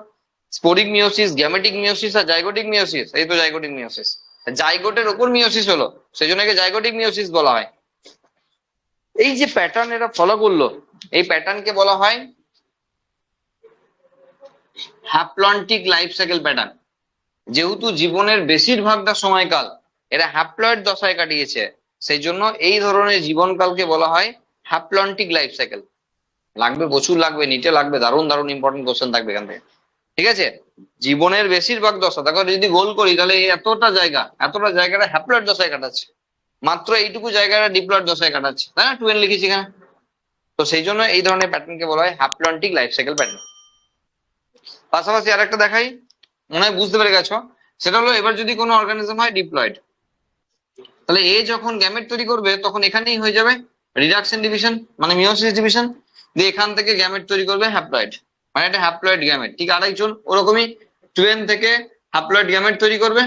স্পোরিক মিওসিস, গ্যামেটিক মিওসিস আর জাইগোটিক মিওসিস। এই তো জাইগোটিক মিওসিস, জাইগোটের উপর মিওসিস হলো, সেই জন্য একে জাইগোটিক মিওসিস বলা হয়। এই যে প্যাটার্ন এরা ফলো করলো, এই প্যাটার্নকে বলা হয় হ্যাপ্লন্টিক লাইফ সাইকেল প্যাটার্ন। যেহেতু জীবনের বেশিরভাগটা সময়কাল এরা হ্যাপ্লয়েড দশায় কাটিয়েছে, সেই জন্য এই ধরনের জীবনকালকে বলা হয় হ্যাপ্লন্টিক লাইফ সাইকেল। লাগবে, প্রচুর লাগবে, নিটে লাগবে, দারুণ দারুণ ইম্পর্টেন্ট কোশ্চেন থাকবে এখান থেকে। ঠিক আছে, জীবনের বেশিরভাগ দশা দেখো, যদি গোল করি তাহলে এই এতটা জায়গাটা হ্যাপ্লয়েড দশায় কাটাচ্ছে, মাত্র এইটুকু জায়গাটা ডিপ্লয়েড দশায় কাটাচ্ছে, তাই না? 2n লিখেছি এখানে। তো সেই জন্য এই ধরনের প্যাটার্নকে বলা হয় হ্যাপ্লন্টিক লাইফ সাইকেল প্যাটার্ন। পাশাপাশি আরেকটা দেখাই, মনে হয় বুঝতে পেরে গেছো। সেটা হলো, এবার যদি কোনো অর্গানিজম হয় ডিপ্লয়েড, তাহলে এ যখন গ্যামেট তৈরি করবে তখন এখানেই হয়ে যাবে রিডাকশন ডিভিশন, মানে মিওসিস ডিভিশন, দিয়ে এখান থেকে গ্যামেট তৈরি করবে হ্যাপ্লয়েড, মানে এটা হ্যাপ্লয়েড গ্যামেট। ঠিক আরেকজন ওরকমই 2n থেকে হ্যাপ্লয়েড গ্যামেট তৈরি করবে,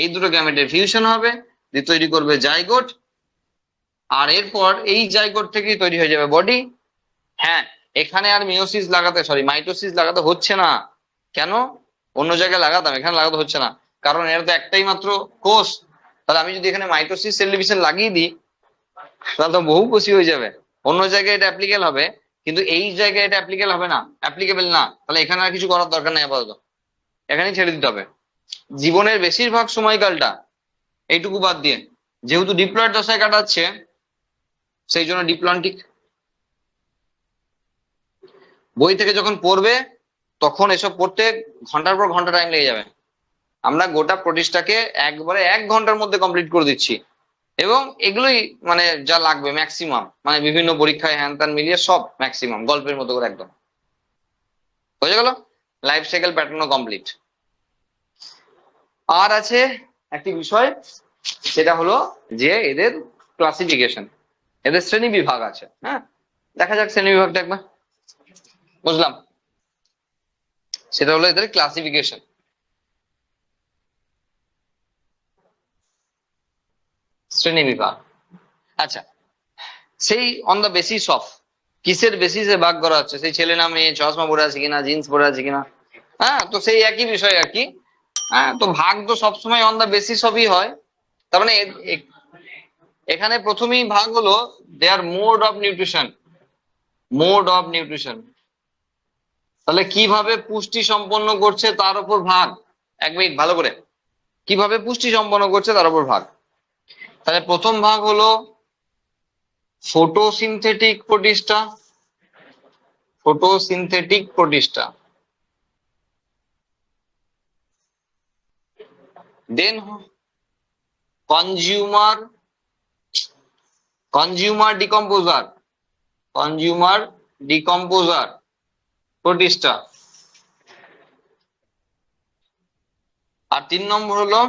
এই দুটো গ্যামেটের ফিউশন হবে, দিয়ে তৈরি করবে জাইগোট, আর এরপর এই জাইগোট থেকেই তৈরি হয়ে যাবে বডি। হ্যাঁ, এখানে আর মাইটোসিস লাগাতে হচ্ছে না। কেন? অন্য জায়গায় লাগাতাম, এখানে লাগাতে হচ্ছে না, কারণ এর তো একটাই মাত্র কোষ। তাহলে আমি যদি এখানে মাইটোসিস সেল ডিভিশন লাগিয়ে দিই তাহলে তো বহু কোষই হয়ে যাবে, অন্য জায়গায় এটা অ্যাপ্লিকেবল হবে, কিন্তু এই জায়গায় এটা অ্যাপ্লিকেবল হবে না, অ্যাপ্লিকেবল না। তাহলে এখানে আর কিছু করার দরকার নেই, আপাতত এখানেই ছেড়ে দিতে হবে। জীবনের বেশিরভাগ সময়কালটা এইটুকু বাদ দিয়ে যেহেতু ডিপ্লয়েড দশায় কাটাচ্ছে, সেই জন্য ডিপ্লন্টিক। বই থেকে যখন পড়বে তখন এসব পড়তে ঘন্টার পর ঘন্টা টাইম লেগে যাবে। আমরা গোটা প্রোটিস্টাকে একবারে 1 ঘন্টার মধ্যে কমপ্লিট করে দিচ্ছি, এবং এগুলোই মানে যা লাগবে ম্যাক্সিমাম, মানে বিভিন্ন পরীক্ষায় হ্যান ত্যান মিলিয়ে সব ম্যাক্সিমাম গল্পের মতো করে একদম হয়ে গেল। লাইফ সাইকেল প্যাটার্নও কমপ্লিট। আর আছে একটি বিষয়, সেটা হলো যে এদের ক্লাসিফিকেশন, এদের শ্রেণী বিভাগ আছে। হ্যাঁ, দেখা যাক শ্রেণী বিভাগটা একবার। বুঝলাম, সেটা হলো এদের ক্লাসিফিকেশন। শ্রেণী বিভাগ, আচ্ছা, সেই অন দ্য বেসিস অফ, কিসের বেসিসে ভাগ করা হচ্ছে, সেই ছেলে না মেয়ে, চশমা পরে আছে কিনা, জিন্স পরে আছে কিনা, হ্যাঁ, তো সেই একই বিষয় আর কি। হ্যাঁ, তো ভাগ তো সবসময় অন দ্য বেসিস অফই হয়। তার মানে এখানে প্রথমেই ভাগ হলো their mode of nutrition, mode of nutrition. তাহলে কিভাবে পুষ্টি সম্পন্ন করছে তার উপর ভাগ। 1 মিনিট, ভালো করে, কিভাবে পুষ্টি সম্পন্ন করছে তার উপর ভাগ। তাহলে প্রথম ভাগ হলো photosynthetic protista, photosynthetic protista. Then consumer, consumer decomposer, consumer decomposer protista. আর 3 নম্বর হলো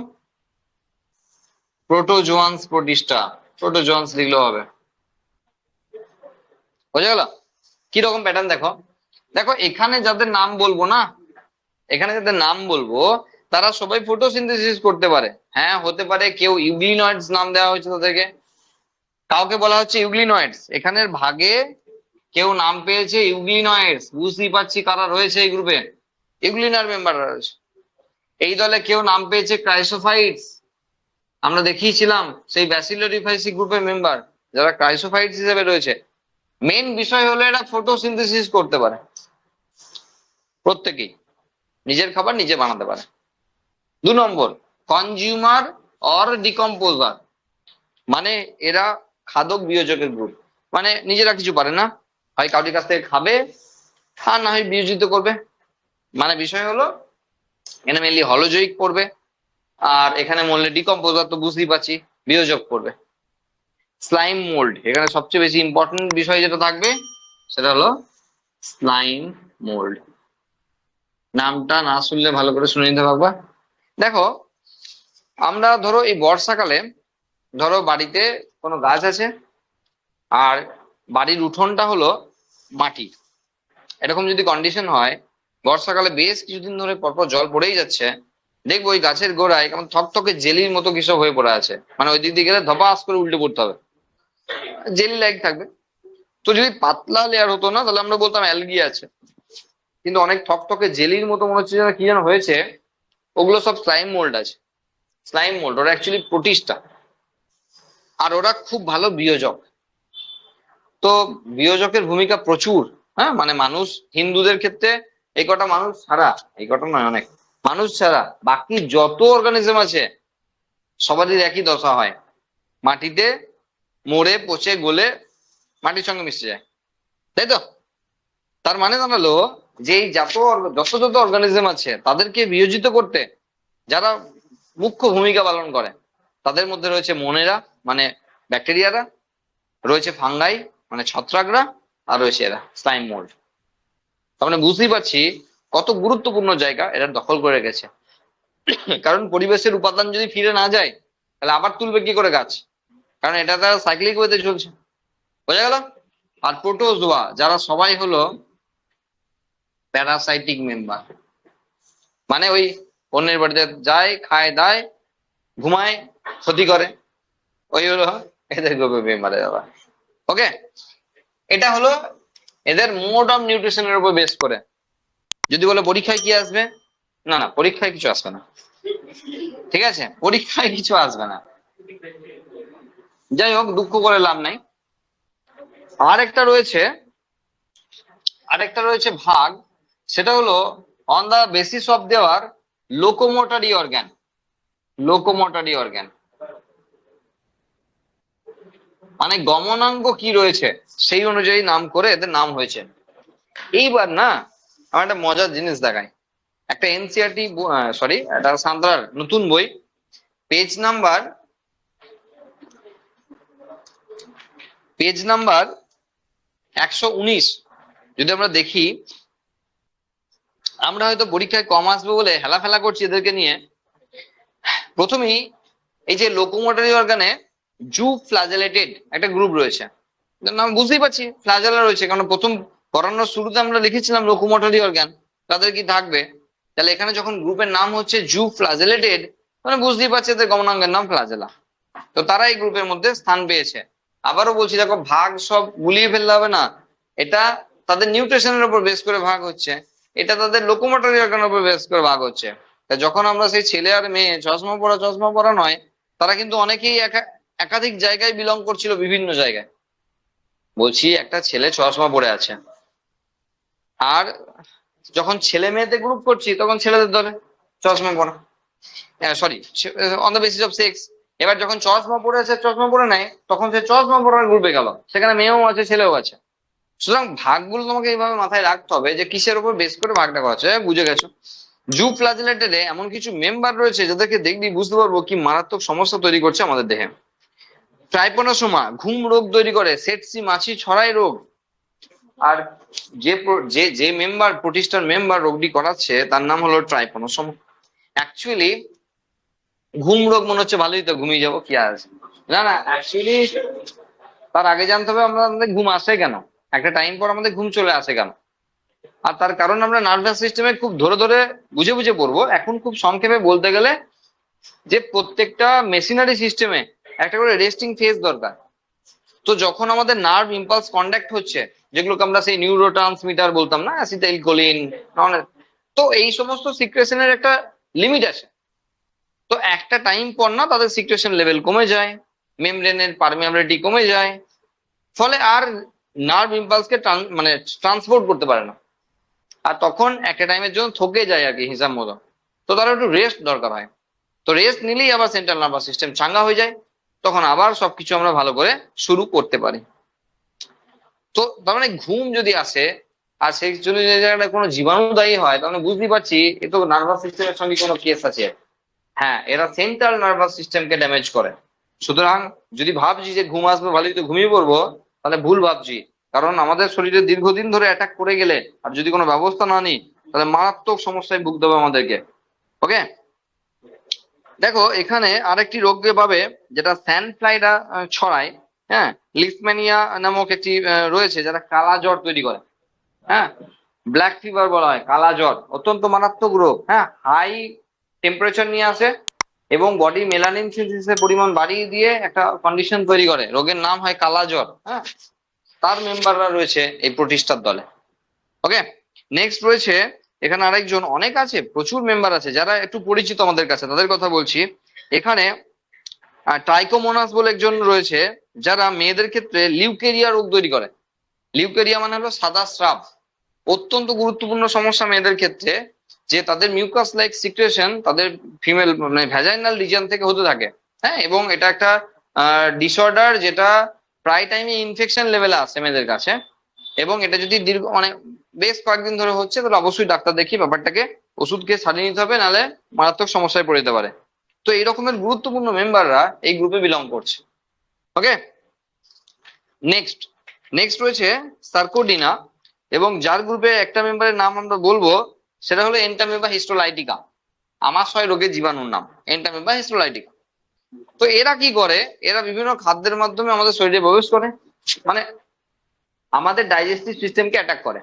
প্রোটোজোয়ান্স প্রোটিস্টা, প্রোটোজোয়ান্স লিখলেও হবে। বুঝে গেল কি রকম প্যাটার্ন? দেখো দেখো, এখানে যাদের নাম বলবো না, এখানে যাদের নাম বলবো তারা সবাই ফটোসিনথেসিস করতে পারে। হ্যাঁ, হতে পারে কেউ ইউগ্লিনয়েডস নাম দেওয়া হয়েছে তাদেরকে, কাউকে বলা হচ্ছে ইউগ্লিনয়েডস। এখানের ভাগে কেউ নাম পেয়েছে ইউগ্লিনয়েডস, বুঝতেই পারছি কারা রয়েছে এই গ্রুপে, ইউগ্লিনয়েড মেম্বাররা রয়েছে। এই দলে কেউ নাম পেয়েছে ক্রাইসোফাইটস, আমরা দেখিয়েছিলাম সেই ব্যাসিলোরিফাইসি গ্রুপের মেম্বার যারা ক্রাইসোফাইটস হিসেবে রয়েছে। মেন বিষয় হলো এরা ফটোসিনথেসিস করতে পারে, প্রত্যেকেই নিজের খাবার নিজে বানাতে পারে। 2 নম্বর কনজিউমার অর ডিকম্পোজার, মানে এরা খাদক বিয়োজকের গ্রুপ, মানে নিজেরা কিছু পারে না, হয় কাউরির কাছ থেকে খাবে আর না হয় বিয়োজিত করবে। মানে বিষয় হলো এখানে মেনলি হলোজয়িক পড়বে, আর এখানে মরলে ডিকম্পোজার তো বুঝতেই পারছি বিয়োজক করবে। স্লাইম মোল্ড, এখানে সবচেয়ে বেশি ইম্পর্টেন্ট বিষয় যেটা থাকবে সেটা হলো স্লাইম মোল্ড। নামটা না শুনলে ভালো করে শুনে নিতে পারবা। দেখো, আমরা ধরো এই বর্ষাকালে, ধরো বাড়িতে কোনো গাছ আছে আর বাড়ির উঠোনটা হলো মাটি, এরকম যদি কন্ডিশন হয়, বর্ষাকালে বেশ কিছুদিন ধরে পরপর জল পড়েই যাচ্ছে, দেখবো ওই গাছের গোড়ায় কেমন থকথকে জেলির মতো কিছু হয়ে পড়ে আছে, মানে ওই দিক দিয়ে গেলে ধপাস করে উল্টে পড়তে হবে, জেলি লাইক থাকবে। তো যদি পাতলা লেয়ার হতো না তাহলে আমরা বলতাম অ্যালগি আছে, কিন্তু অনেক থকথকে জেলির মতো মনে হচ্ছে যেন কি যেন হয়েছে, ওগুলো সব স্লাইম মোল্ড আছে। স্লাইম মোল্ড, ওরা অ্যাকচুয়ালি প্রোটিস্টা, আর ওরা খুব ভালো বিয়োজক। তো বিয়োজকের ভূমিকা প্রচুর। হ্যাঁ, মানে মানুষ, হিন্দুদের ক্ষেত্রে এই কটা মানুষ ছাড়া, এই কটা নয় অনেক মানুষ ছাড়া বাকি যত অর্গানিজম আছে সবারই একই দশা হয়, মাটিতে মরে পচে গলে মাটির সঙ্গে মিশে যায়, তাই তো? তার মানে দাঁড়ালো যে এই যত যত অর্গানিজম আছে তাদেরকে বিয়োজিত করতে যারা মুখ্য ভূমিকা পালন করে, তাদের মধ্যে রয়েছে মোনেরা মানে ব্যাকটেরিয়ারা, রয়েছে ফাঙ্গাই মানে ছত্রাকরা, আর রয়েছে এরা স্লাইম মোল্ড। তার মানে বুঝতেই পারছি কত গুরুত্বপূর্ণ জায়গা এরা দখল করে রেখেছে। কারণ পরিবেশের উপাদান যদি ফিরে না যায় তাহলে আবার তুলবে কি করে গাছ, কারণ এটা তার সাইক্লিক ওয়েতে চলছে। বোঝা গেল? আর প্রোটোজোয়া যারা সবাই হলো প্যারাসাইটিক মেম্বার, মানে ওই অন্যের বাড়িতে যায়, খায় দায়, ঘুমায়, ক্ষতি করে, ওই হলো এদের গ্রুপে মেম্বারে যাওয়া। ওকে, এটা হলো এদের মোড অফ নিউট্রিশনের উপর বেস করে। যদি বলে পরীক্ষায় কি আসবে, না না, পরীক্ষায় কিছু আসবে না, ঠিক আছে, পরীক্ষায় কিছু আসবে না। যাই হোক, দুঃখ করে লাভ নাই। আরেকটা রয়েছে ভাগ, সেটা হলো অন দা বেসিস অফ দেওয়ার লোকোমোটরি অর্গান। লোকোমোটরি অর্গান মানে গমনাঙ্গ কি রয়েছে সেই অনুযায়ী নাম করে এদের নাম হয়েছে। এইবার না আমার একটা মজার জিনিস দেখায়, একটা এনসিআরটি, সরি, একটা সান্তার নতুন বই, পেজ নাম্বার পেজ নাম্বার 119 যদি আমরা দেখি, আমরা হয়তো পরীক্ষায় কম আসবে বলে হেলাফেলা করছি এদেরকে নিয়ে। প্রথমেই এই যে লোকোমোটরি অর্গানে জু ফ্লাজেলেটেড একটা গ্রুপ রয়েছে, নাম বুঝতেই পারছি ফ্লাজেলা রয়েছে, কারণ প্রথম পড়ানোর শুরুতে আমরা লিখেছিলাম লোকোমোটরি অর্গান, তাদের কি থাকবে। তাহলে এখানে যখন গ্রুপের নাম হচ্ছে জু ফ্লাজেলেটেড, মানে বুঝতেই পারছি এদের গমনাঙ্গের নাম ফ্লাজেলা, তো তারা এই গ্রুপের মধ্যে স্থান পেয়েছে। আবারও বলছি, দেখো ভাগ সব গুলিয়ে ফেললে হবে না, এটা তাদের নিউট্রিশনের উপর বেস করে ভাগ হচ্ছে, এটা তাদের লোকোমোটরি অর্গানের উপর বেস করে ভাগ হচ্ছে। তা যখন আমরা সেই ছেলে আর মেয়ে, চশমা পরা নয়, তারা কিন্তু অনেকেই একাধিক জায়গায় বিলং করছিল, বিভিন্ন জায়গায়। বলছি একটা ছেলে চশমা পরে আছে, আর যখন ছেলে মেয়েদের গ্রুপ করছি তখন ছেলেদের ধরে চশমা পরা, sorry, on the basis of sex. এবার যখন চশমা পরে আছে, চশমা পরে নেয়, তখন সে চশমা পরার গ্রুপে গেল, সেখানে মেয়েও আছে ছেলেও আছে। সুতরাং ভাগগুলো তোমাকে এইভাবে মাথায় রাখতে হবে যে কিসের উপর বেস করে ভাগটা করা হচ্ছে। বুঝে গেছো? জু ফ্লাজেলেটেডে এমন কিছু মেম্বার রয়েছে যাদেরকে দেখবি বুঝতে পারবো কি মারাত্মক সমস্যা তৈরি করছে আমাদের দেহে। ট্রাইপোনোসোমা ঘুম রোগ তৈরি করে, সেটসি মাছি ছড়াই রোগ। আর যে যে মেম্বার, প্রতিষ্ঠান মেম্বার রোগটি করাচ্ছে তার নাম হলো ট্রাইপোনোসোমা। অ্যাকচুয়ালি ঘুম রোগ মনে হচ্ছে ভালোই, তো ঘুমিয়ে যাবো কি আছে, না না, অ্যাকচুয়ালি তার আগে জানতে হবে আমাদের ঘুম আসে কেন, একটা টাইম পর আমাদের ঘুম চলে আসে কেন। আর তার কারণ আমরা নার্ভাস সিস্টেমে খুব ধরে ধরে বুঝে বুঝে পড়বো। এখন খুব সংক্ষেপে বলতে গেলে যে প্রত্যেকটা মেশিনারি সিস্টেমে একটা করে রেস্টিং ফেজ দরকার। তো যখন আমাদের নার্ভ ইম্পালস কন্ডাক্ট হচ্ছে, যেগুলোকে আমরা সেই নিউরো ট্রান্সমিটার বলতাম না, অ্যাসিটাইল কোলিন, তো এই সমস্ত সিক্রেশনের একটা লিমিট আছে। তো একটা টাইম পর না তাদের সিক্রেশন লেভেল কমে যায়, মেমব্রেনের পারমিয়াবিলিটি কমে যায়, ফলে আর নার্ভ ইম্পালসকে মানে ট্রান্সপোর্ট করতে পারে না, আর তখন একটা টাইমের জন্য থকে যায় আর কি হিসাব মতো। তো তার একটু রেস্ট দরকার হয়। তো রেস্ট নিলেই আবার সেন্ট্রাল নার্ভাস সিস্টেম চাঙ্গা হয়ে যায়, তখন আবার সবকিছু আমরা ভালো করে শুরু করতে পারি। তো তার মানে ঘুম যদি আসে আর সেই যদি জায়গাটা কোনো জীবাণু দায়ী হয়, তাহলে বুঝতেই পারছি এ তো নার্ভাস সিস্টেমের সঙ্গে কোনো কেস আছে। হ্যাঁ, এরা সেন্ট্রাল নার্ভাস সিস্টেমকে ড্যামেজ করে। সুতরাং যদি ভাবছি যে ঘুম আসবে ভালোই তো ঘুমিয়ে পড়বো, তাহলে ভুল ভাবছি। কারণ আমাদের শরীরে দীর্ঘদিন ধরে অ্যাটাক করে গেলে আর যদি কোনো ব্যবস্থা না নিই, তাহলে মারাত্মক সমস্যায় ভুগতে হবে আমাদেরকে। ওকে, দেখো এখানে আরেকটি রোগ পাবে যেটা স্যান্ড ফ্লাইরা ছড়ায়। হ্যাঁ, লিস্টম্যানিয়া নামক একটি রয়েছে, যারা কালা জ্বর তৈরি করে। হ্যাঁ, ব্ল্যাক ফিভার বলা হয়, কালা জ্বর অত্যন্ত মারাত্মক রোগ। হ্যাঁ, হাই টেম্পারেচার নিয়ে আসে এবং বডি মেলানিন সিনথেসিসের পরিমাণ বাড়িয়ে দিয়ে একটা কন্ডিশন তৈরি করে, রোগের নাম হয় কালা জ্বর। হ্যাঁ, তার মেম্বাররা রয়েছে এই প্রোটিস্টার দলে। ওকে, নেক্সট রয়েছে এখানে আরেকজন, অনেক আছে, প্রচুর মেম্বার আছে যারা একটু পরিচিত আমাদের কাছে, তাদের কথা বলছি এখানে। ট্রাইকোমোনাস বলে একজন রয়েছে, যারা মেয়েদের ক্ষেত্রে লিউকেরিয়া রোগ তৈরি করে। লিউকেরিয়া মানে হলো সাদা স্রাব, অত্যন্ত গুরুত্বপূর্ণ সমস্যা মেয়েদের ক্ষেত্রে, যে তাদের মিউকাস লাইক সিক্রেশন তাদের ফিমেল মানে ভ্যাজাইনাল রিজিয়ন থেকে হতে থাকে। হ্যাঁ, এবং এটা একটা ডিসঅর্ডার যেটা প্রায় টাইমে ইনফেকশন লেভেলে আসে মেয়েদের কাছে, এবং এটা যদি দীর্ঘ মানে বেশ কয়েকদিন ধরে হচ্ছে তাহলে অবশ্যই ডাক্তার দেখিয়ে ব্যাপারটাকে ওষুধ খেয়ে সারিয়ে নিতে হবে, নাহলে মারাত্মক সমস্যায় পড়ে যেতে পারে। তো এই রকমের গুরুত্বপূর্ণ মেম্বাররা এই গ্রুপে বিলং করছে। ওকে, নেক্সট নেক্সট রয়েছে সার্কোডিনা, এবং যার গ্রুপে একটা মেম্বারের নাম আমরা বলবো সেটা হলো এন্টামিবা হিস্টোলাইটিকা, আমাশয় রোগের জীবাণুর নাম এন্টামিবা হিস্টোলাইটিকা। তো এরা কি করে, এরা বিভিন্ন খাদ্যের মাধ্যমে আমাদের শরীরে প্রবেশ করে, মানে আমাদের ডাইজেস্টিভ সিস্টেমকে অ্যাটাক করে।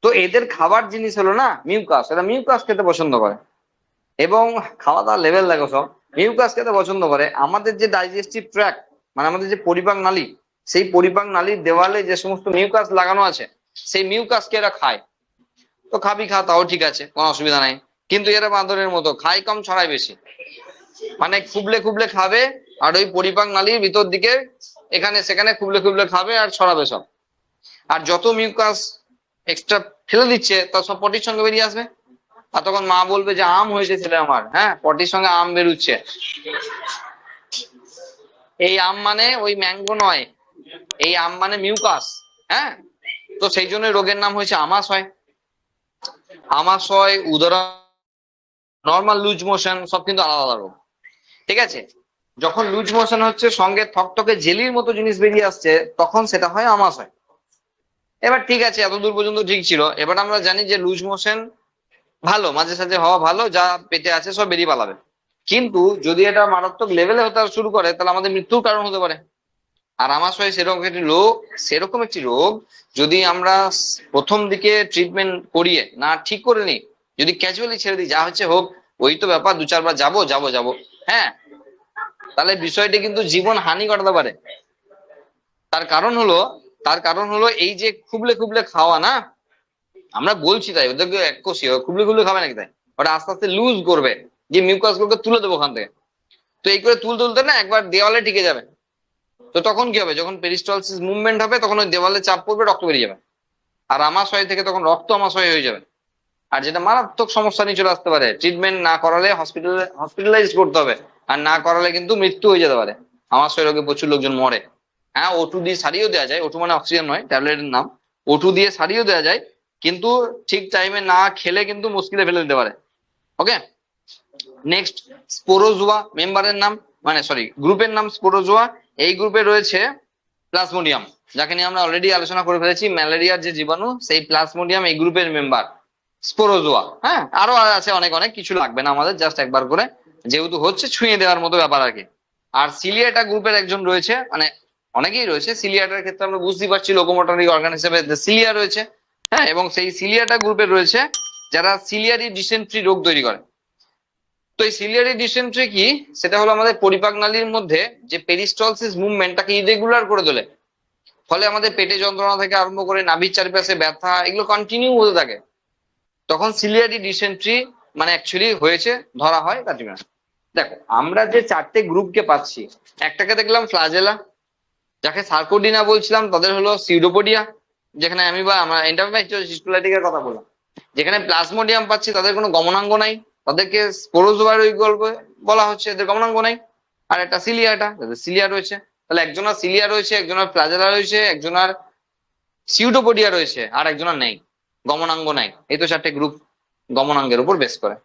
তো এদের খাবার জিনিস হলো না মিউকাস, এরা মিউকাস খেতে পছন্দ করে, এবং খাওয়া দাওয়ার লেভেল দেখো সব, মিউকাস খেতে পছন্দ করে। আমাদের যে ডাইজেস্টিভ ট্র্যাক্ট মানে আমাদের যে পরিপাক নালী, সেই পরিপাক নালীর দেওয়ালে যে সমস্ত মিউকাস লাগানো আছে, সেই মিউকাসকে এরা খায়। তো খাবি খা, তাও ঠিক আছে, কোনো অসুবিধা নাই, কিন্তু এরা বাঁদরের মতো খায় কম ছড়ায় বেশি, মানে খুবলে খুবলে খাবে, আর ওই পরিপাক নালীর ভিতর দিকে এখানে সেখানে খুবলে খুবলে খাবে আর ছড়াবে সব। আর যত মিউকাস এক্সট্রা ফেলে দিচ্ছে তা সব পটির সঙ্গে বেরিয়ে আসবে, আর তখন মা বলবে যে আম হয়েছে ছেলে আমার, হ্যাঁ পটির সঙ্গে আম বেরুচ্ছে। এই আম মানে ওই ম্যাঙ্গো নয়, এই আম মানে মিউকাস। হ্যাঁ, তো সেই জন্য রোগের নাম হয়েছে আমাশয়। আমাশয়, উদরা, নর্মাল লুজ মোশন সব কিন্তু আলাদা আলাদা রোগ। ঠিক আছে, যখন লুজ মোশন হচ্ছে সঙ্গে থকথকে জেলির মতো জিনিস বেরিয়ে আসছে, তখন সেটা হয় আমাশয়। এবার ঠিক আছে, এতদূর পর্যন্ত ঠিক ছিল। এবার আমরা জানি যে লুজ মোশন ভালো, মাঝে সাঝে হওয়া ভালো, যা পেটে আছে সব বেরিয়ে পালাবে। কিন্তু যদি এটা মারাত্মক লেভেলে হতে শুরু করে তাহলে আমাদের মৃত্যুর কারণ হতে পারে। আর আমাশয় সেরকম একটি রোগ, যদি আমরা প্রথম দিকে ট্রিটমেন্ট করিয়ে না ঠিক করে নিই, যদি ক্যাজুয়ালি ছেড়ে দিই যা হচ্ছে হোক, ওই তো ব্যাপার, দু চারবার যাবো যাবো যাবো, হ্যাঁ, তাহলে বিষয়টি কিন্তু জীবন হানি ঘটাতে পারে। তার কারণ হলো তার কারণ হলো এই যে খুবলে খুবলে খাওয়া না, আমরা বলছি তাই ওদেরকে এককোষী খুবলে খুবলে খাবে নাকি, তাই ওটা আস্তে আস্তে লুজ করবে, যে মিউকাস গুলোকে তুলে দেবো ওখান থেকে। তো এই করে তুলতে না একবার দেওয়ালে টিকে যাবে। তো তখন কি হবে, যখন পেরিস্টালসিস মুভমেন্ট হবে তখন ওই দেওয়ালে চাপ পড়বে, রক্ত বেরিয়ে যাবে, আর আমাশয় থেকে তখন রক্ত আমাশয় হয়ে যাবে। আর যেটা মারাত্মক সমস্যা নিয়ে চলে আসতে পারে, ট্রিটমেন্ট না করালে হসপিটালাইজ করতে হবে, আর না করালে কিন্তু মৃত্যু হয়ে যেতে পারে। আমাশয় রোগে প্রচুর লোকজন মরে। হ্যাঁ, ওটু দিয়ে সারিয়েও দেওয়া যায়, ওটু মানে অক্সিজেন নয়, ট্যাবলেটের নাম, ওটু দিয়ে সারিয়েও দেওয়া যায়, কিন্তু ঠিক টাইমে না খেলে কিন্তু মুশকিলে ফেলে দিতে পারে। ওকে, নেক্সট স্পোরোজোয়া মেম্বারের নাম, মানে সরি গ্রুপের নাম স্পোরোজোয়া। এই গ্রুপে রয়েছে প্লাজমোডিয়াম, যাকে নিয়ে আমরা অলরেডি আলোচনা করে ফেলেছি, ম্যালেরিয়ার যে জীবাণু, সেই প্লাজমোডিয়াম এই গ্রুপের মেম্বার স্পোরোজোয়া। হ্যাঁ, আরো আছে অনেক অনেক, কিছু লাগবে না আমাদের, জাস্ট একবার করে যেহেতু হচ্ছে ছুঁয়ে দেওয়ার মতো ব্যাপার আর কি। আর সিলিয়াটা গ্রুপের একজন রয়েছে, মানে অনেকেই রয়েছে, সিলিয়াটার ক্ষেত্রে আমরা বুঝতেই পারছি লোকোমোটরি অর্গান হিসেবে সিলিয়া রয়েছে। হ্যাঁ, এবং সেই সিলিয়াটা গ্রুপে রয়েছে যারা সিলিয়ারি ডিসেন্ট্রি রোগ তৈরি করে। তো এই সিলিয়ারি ডিসেন্ট্রি কি, সেটা হলো আমাদের পরিপাক নালীর মধ্যে যে পেরিস্টলসিস মুভমেন্টটাকে ইরেগুলার করে তোলে, ফলে আমাদের পেটে যন্ত্রণা থেকে আরম্ভ করে নাভির চারপাশে ব্যথা এগুলো কন্টিনিউ হতে থাকে। তখন সিলিয়ারি ডিসেন্ট্রি মানে অ্যাকচুয়ালি হয়েছে ধরা হয় কাটিমা। দেখো আমরা যে চারটে গ্রুপকে পাচ্ছি, একটাকে দেখলাম ফ্লাজেলা, যাকে সার্কোডিনা বলছিলাম তাদের হলো সিউডোপোডিয়া, যেখানে আমি বা আমরা এন্টারফাইস্টোলাইটিকের কথা বললাম। যেখানে প্লাজমোডিয়াম পাচ্ছি তাদের কোনো গমনাঙ্গ নাই, তাদেরকে স্পোরোজোয়ার গল্প বলা হচ্ছে, এদের গমনাঙ্গ নাই। আর একটা সিলিয়াটা, সিলিয়া রয়েছে, তাহলে একজনের সিলিয়া রয়েছে, একজনের প্লাজেলা রয়েছে, একজনের সিউডোপোডিয়া রয়েছে, আর একজনের নেই, গমনাঙ্গ নাই। এই তো চারটে গ্রুপ গমনাঙ্গের উপর বেস করে।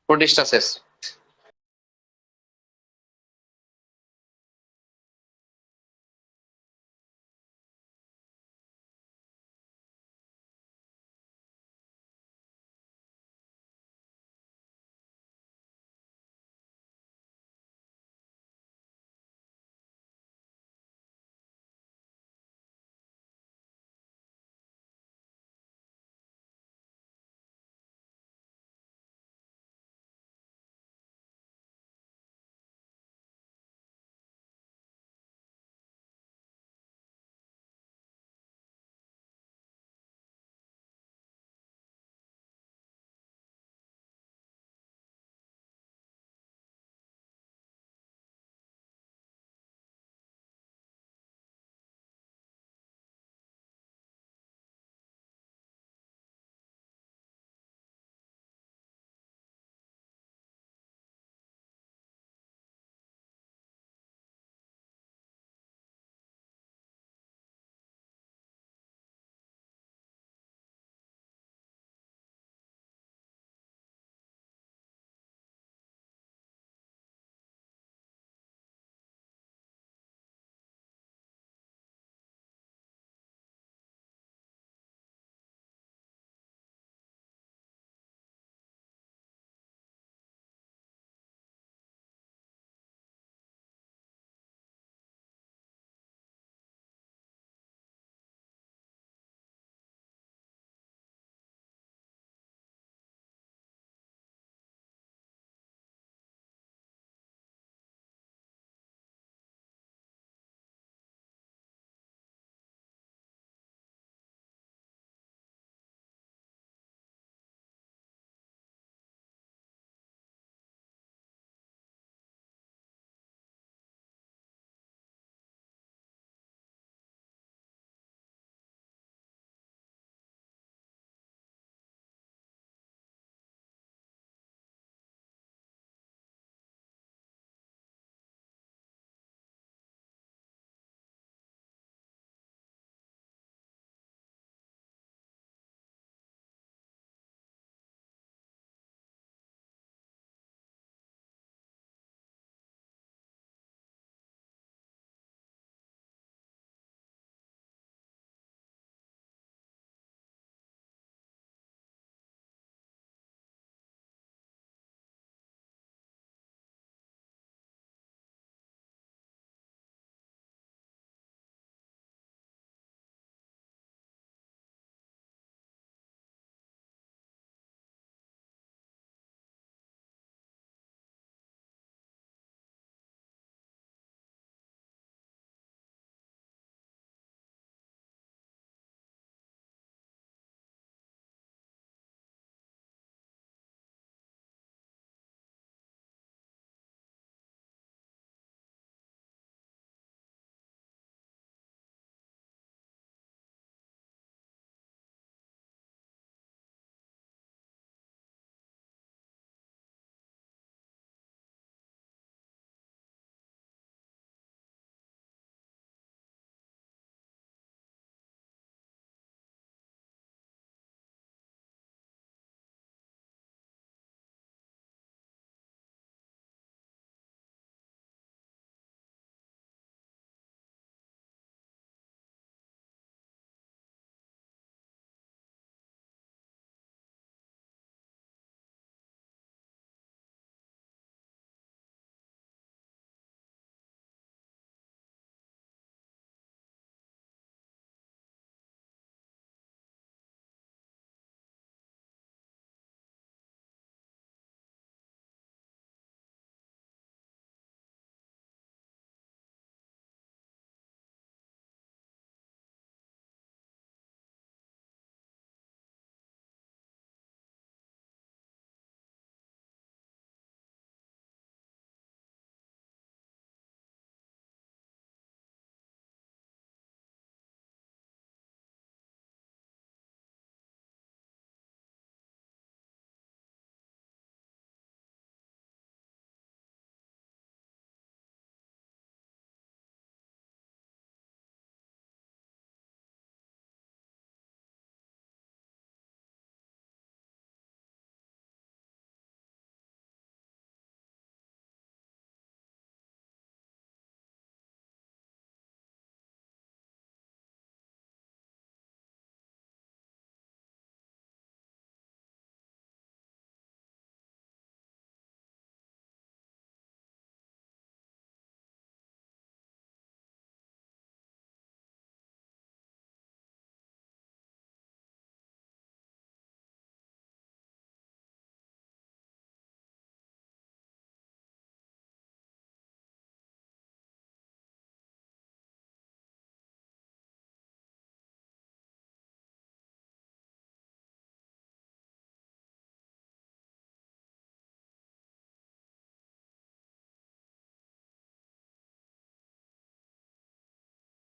প্রোটিস্টা শেষ।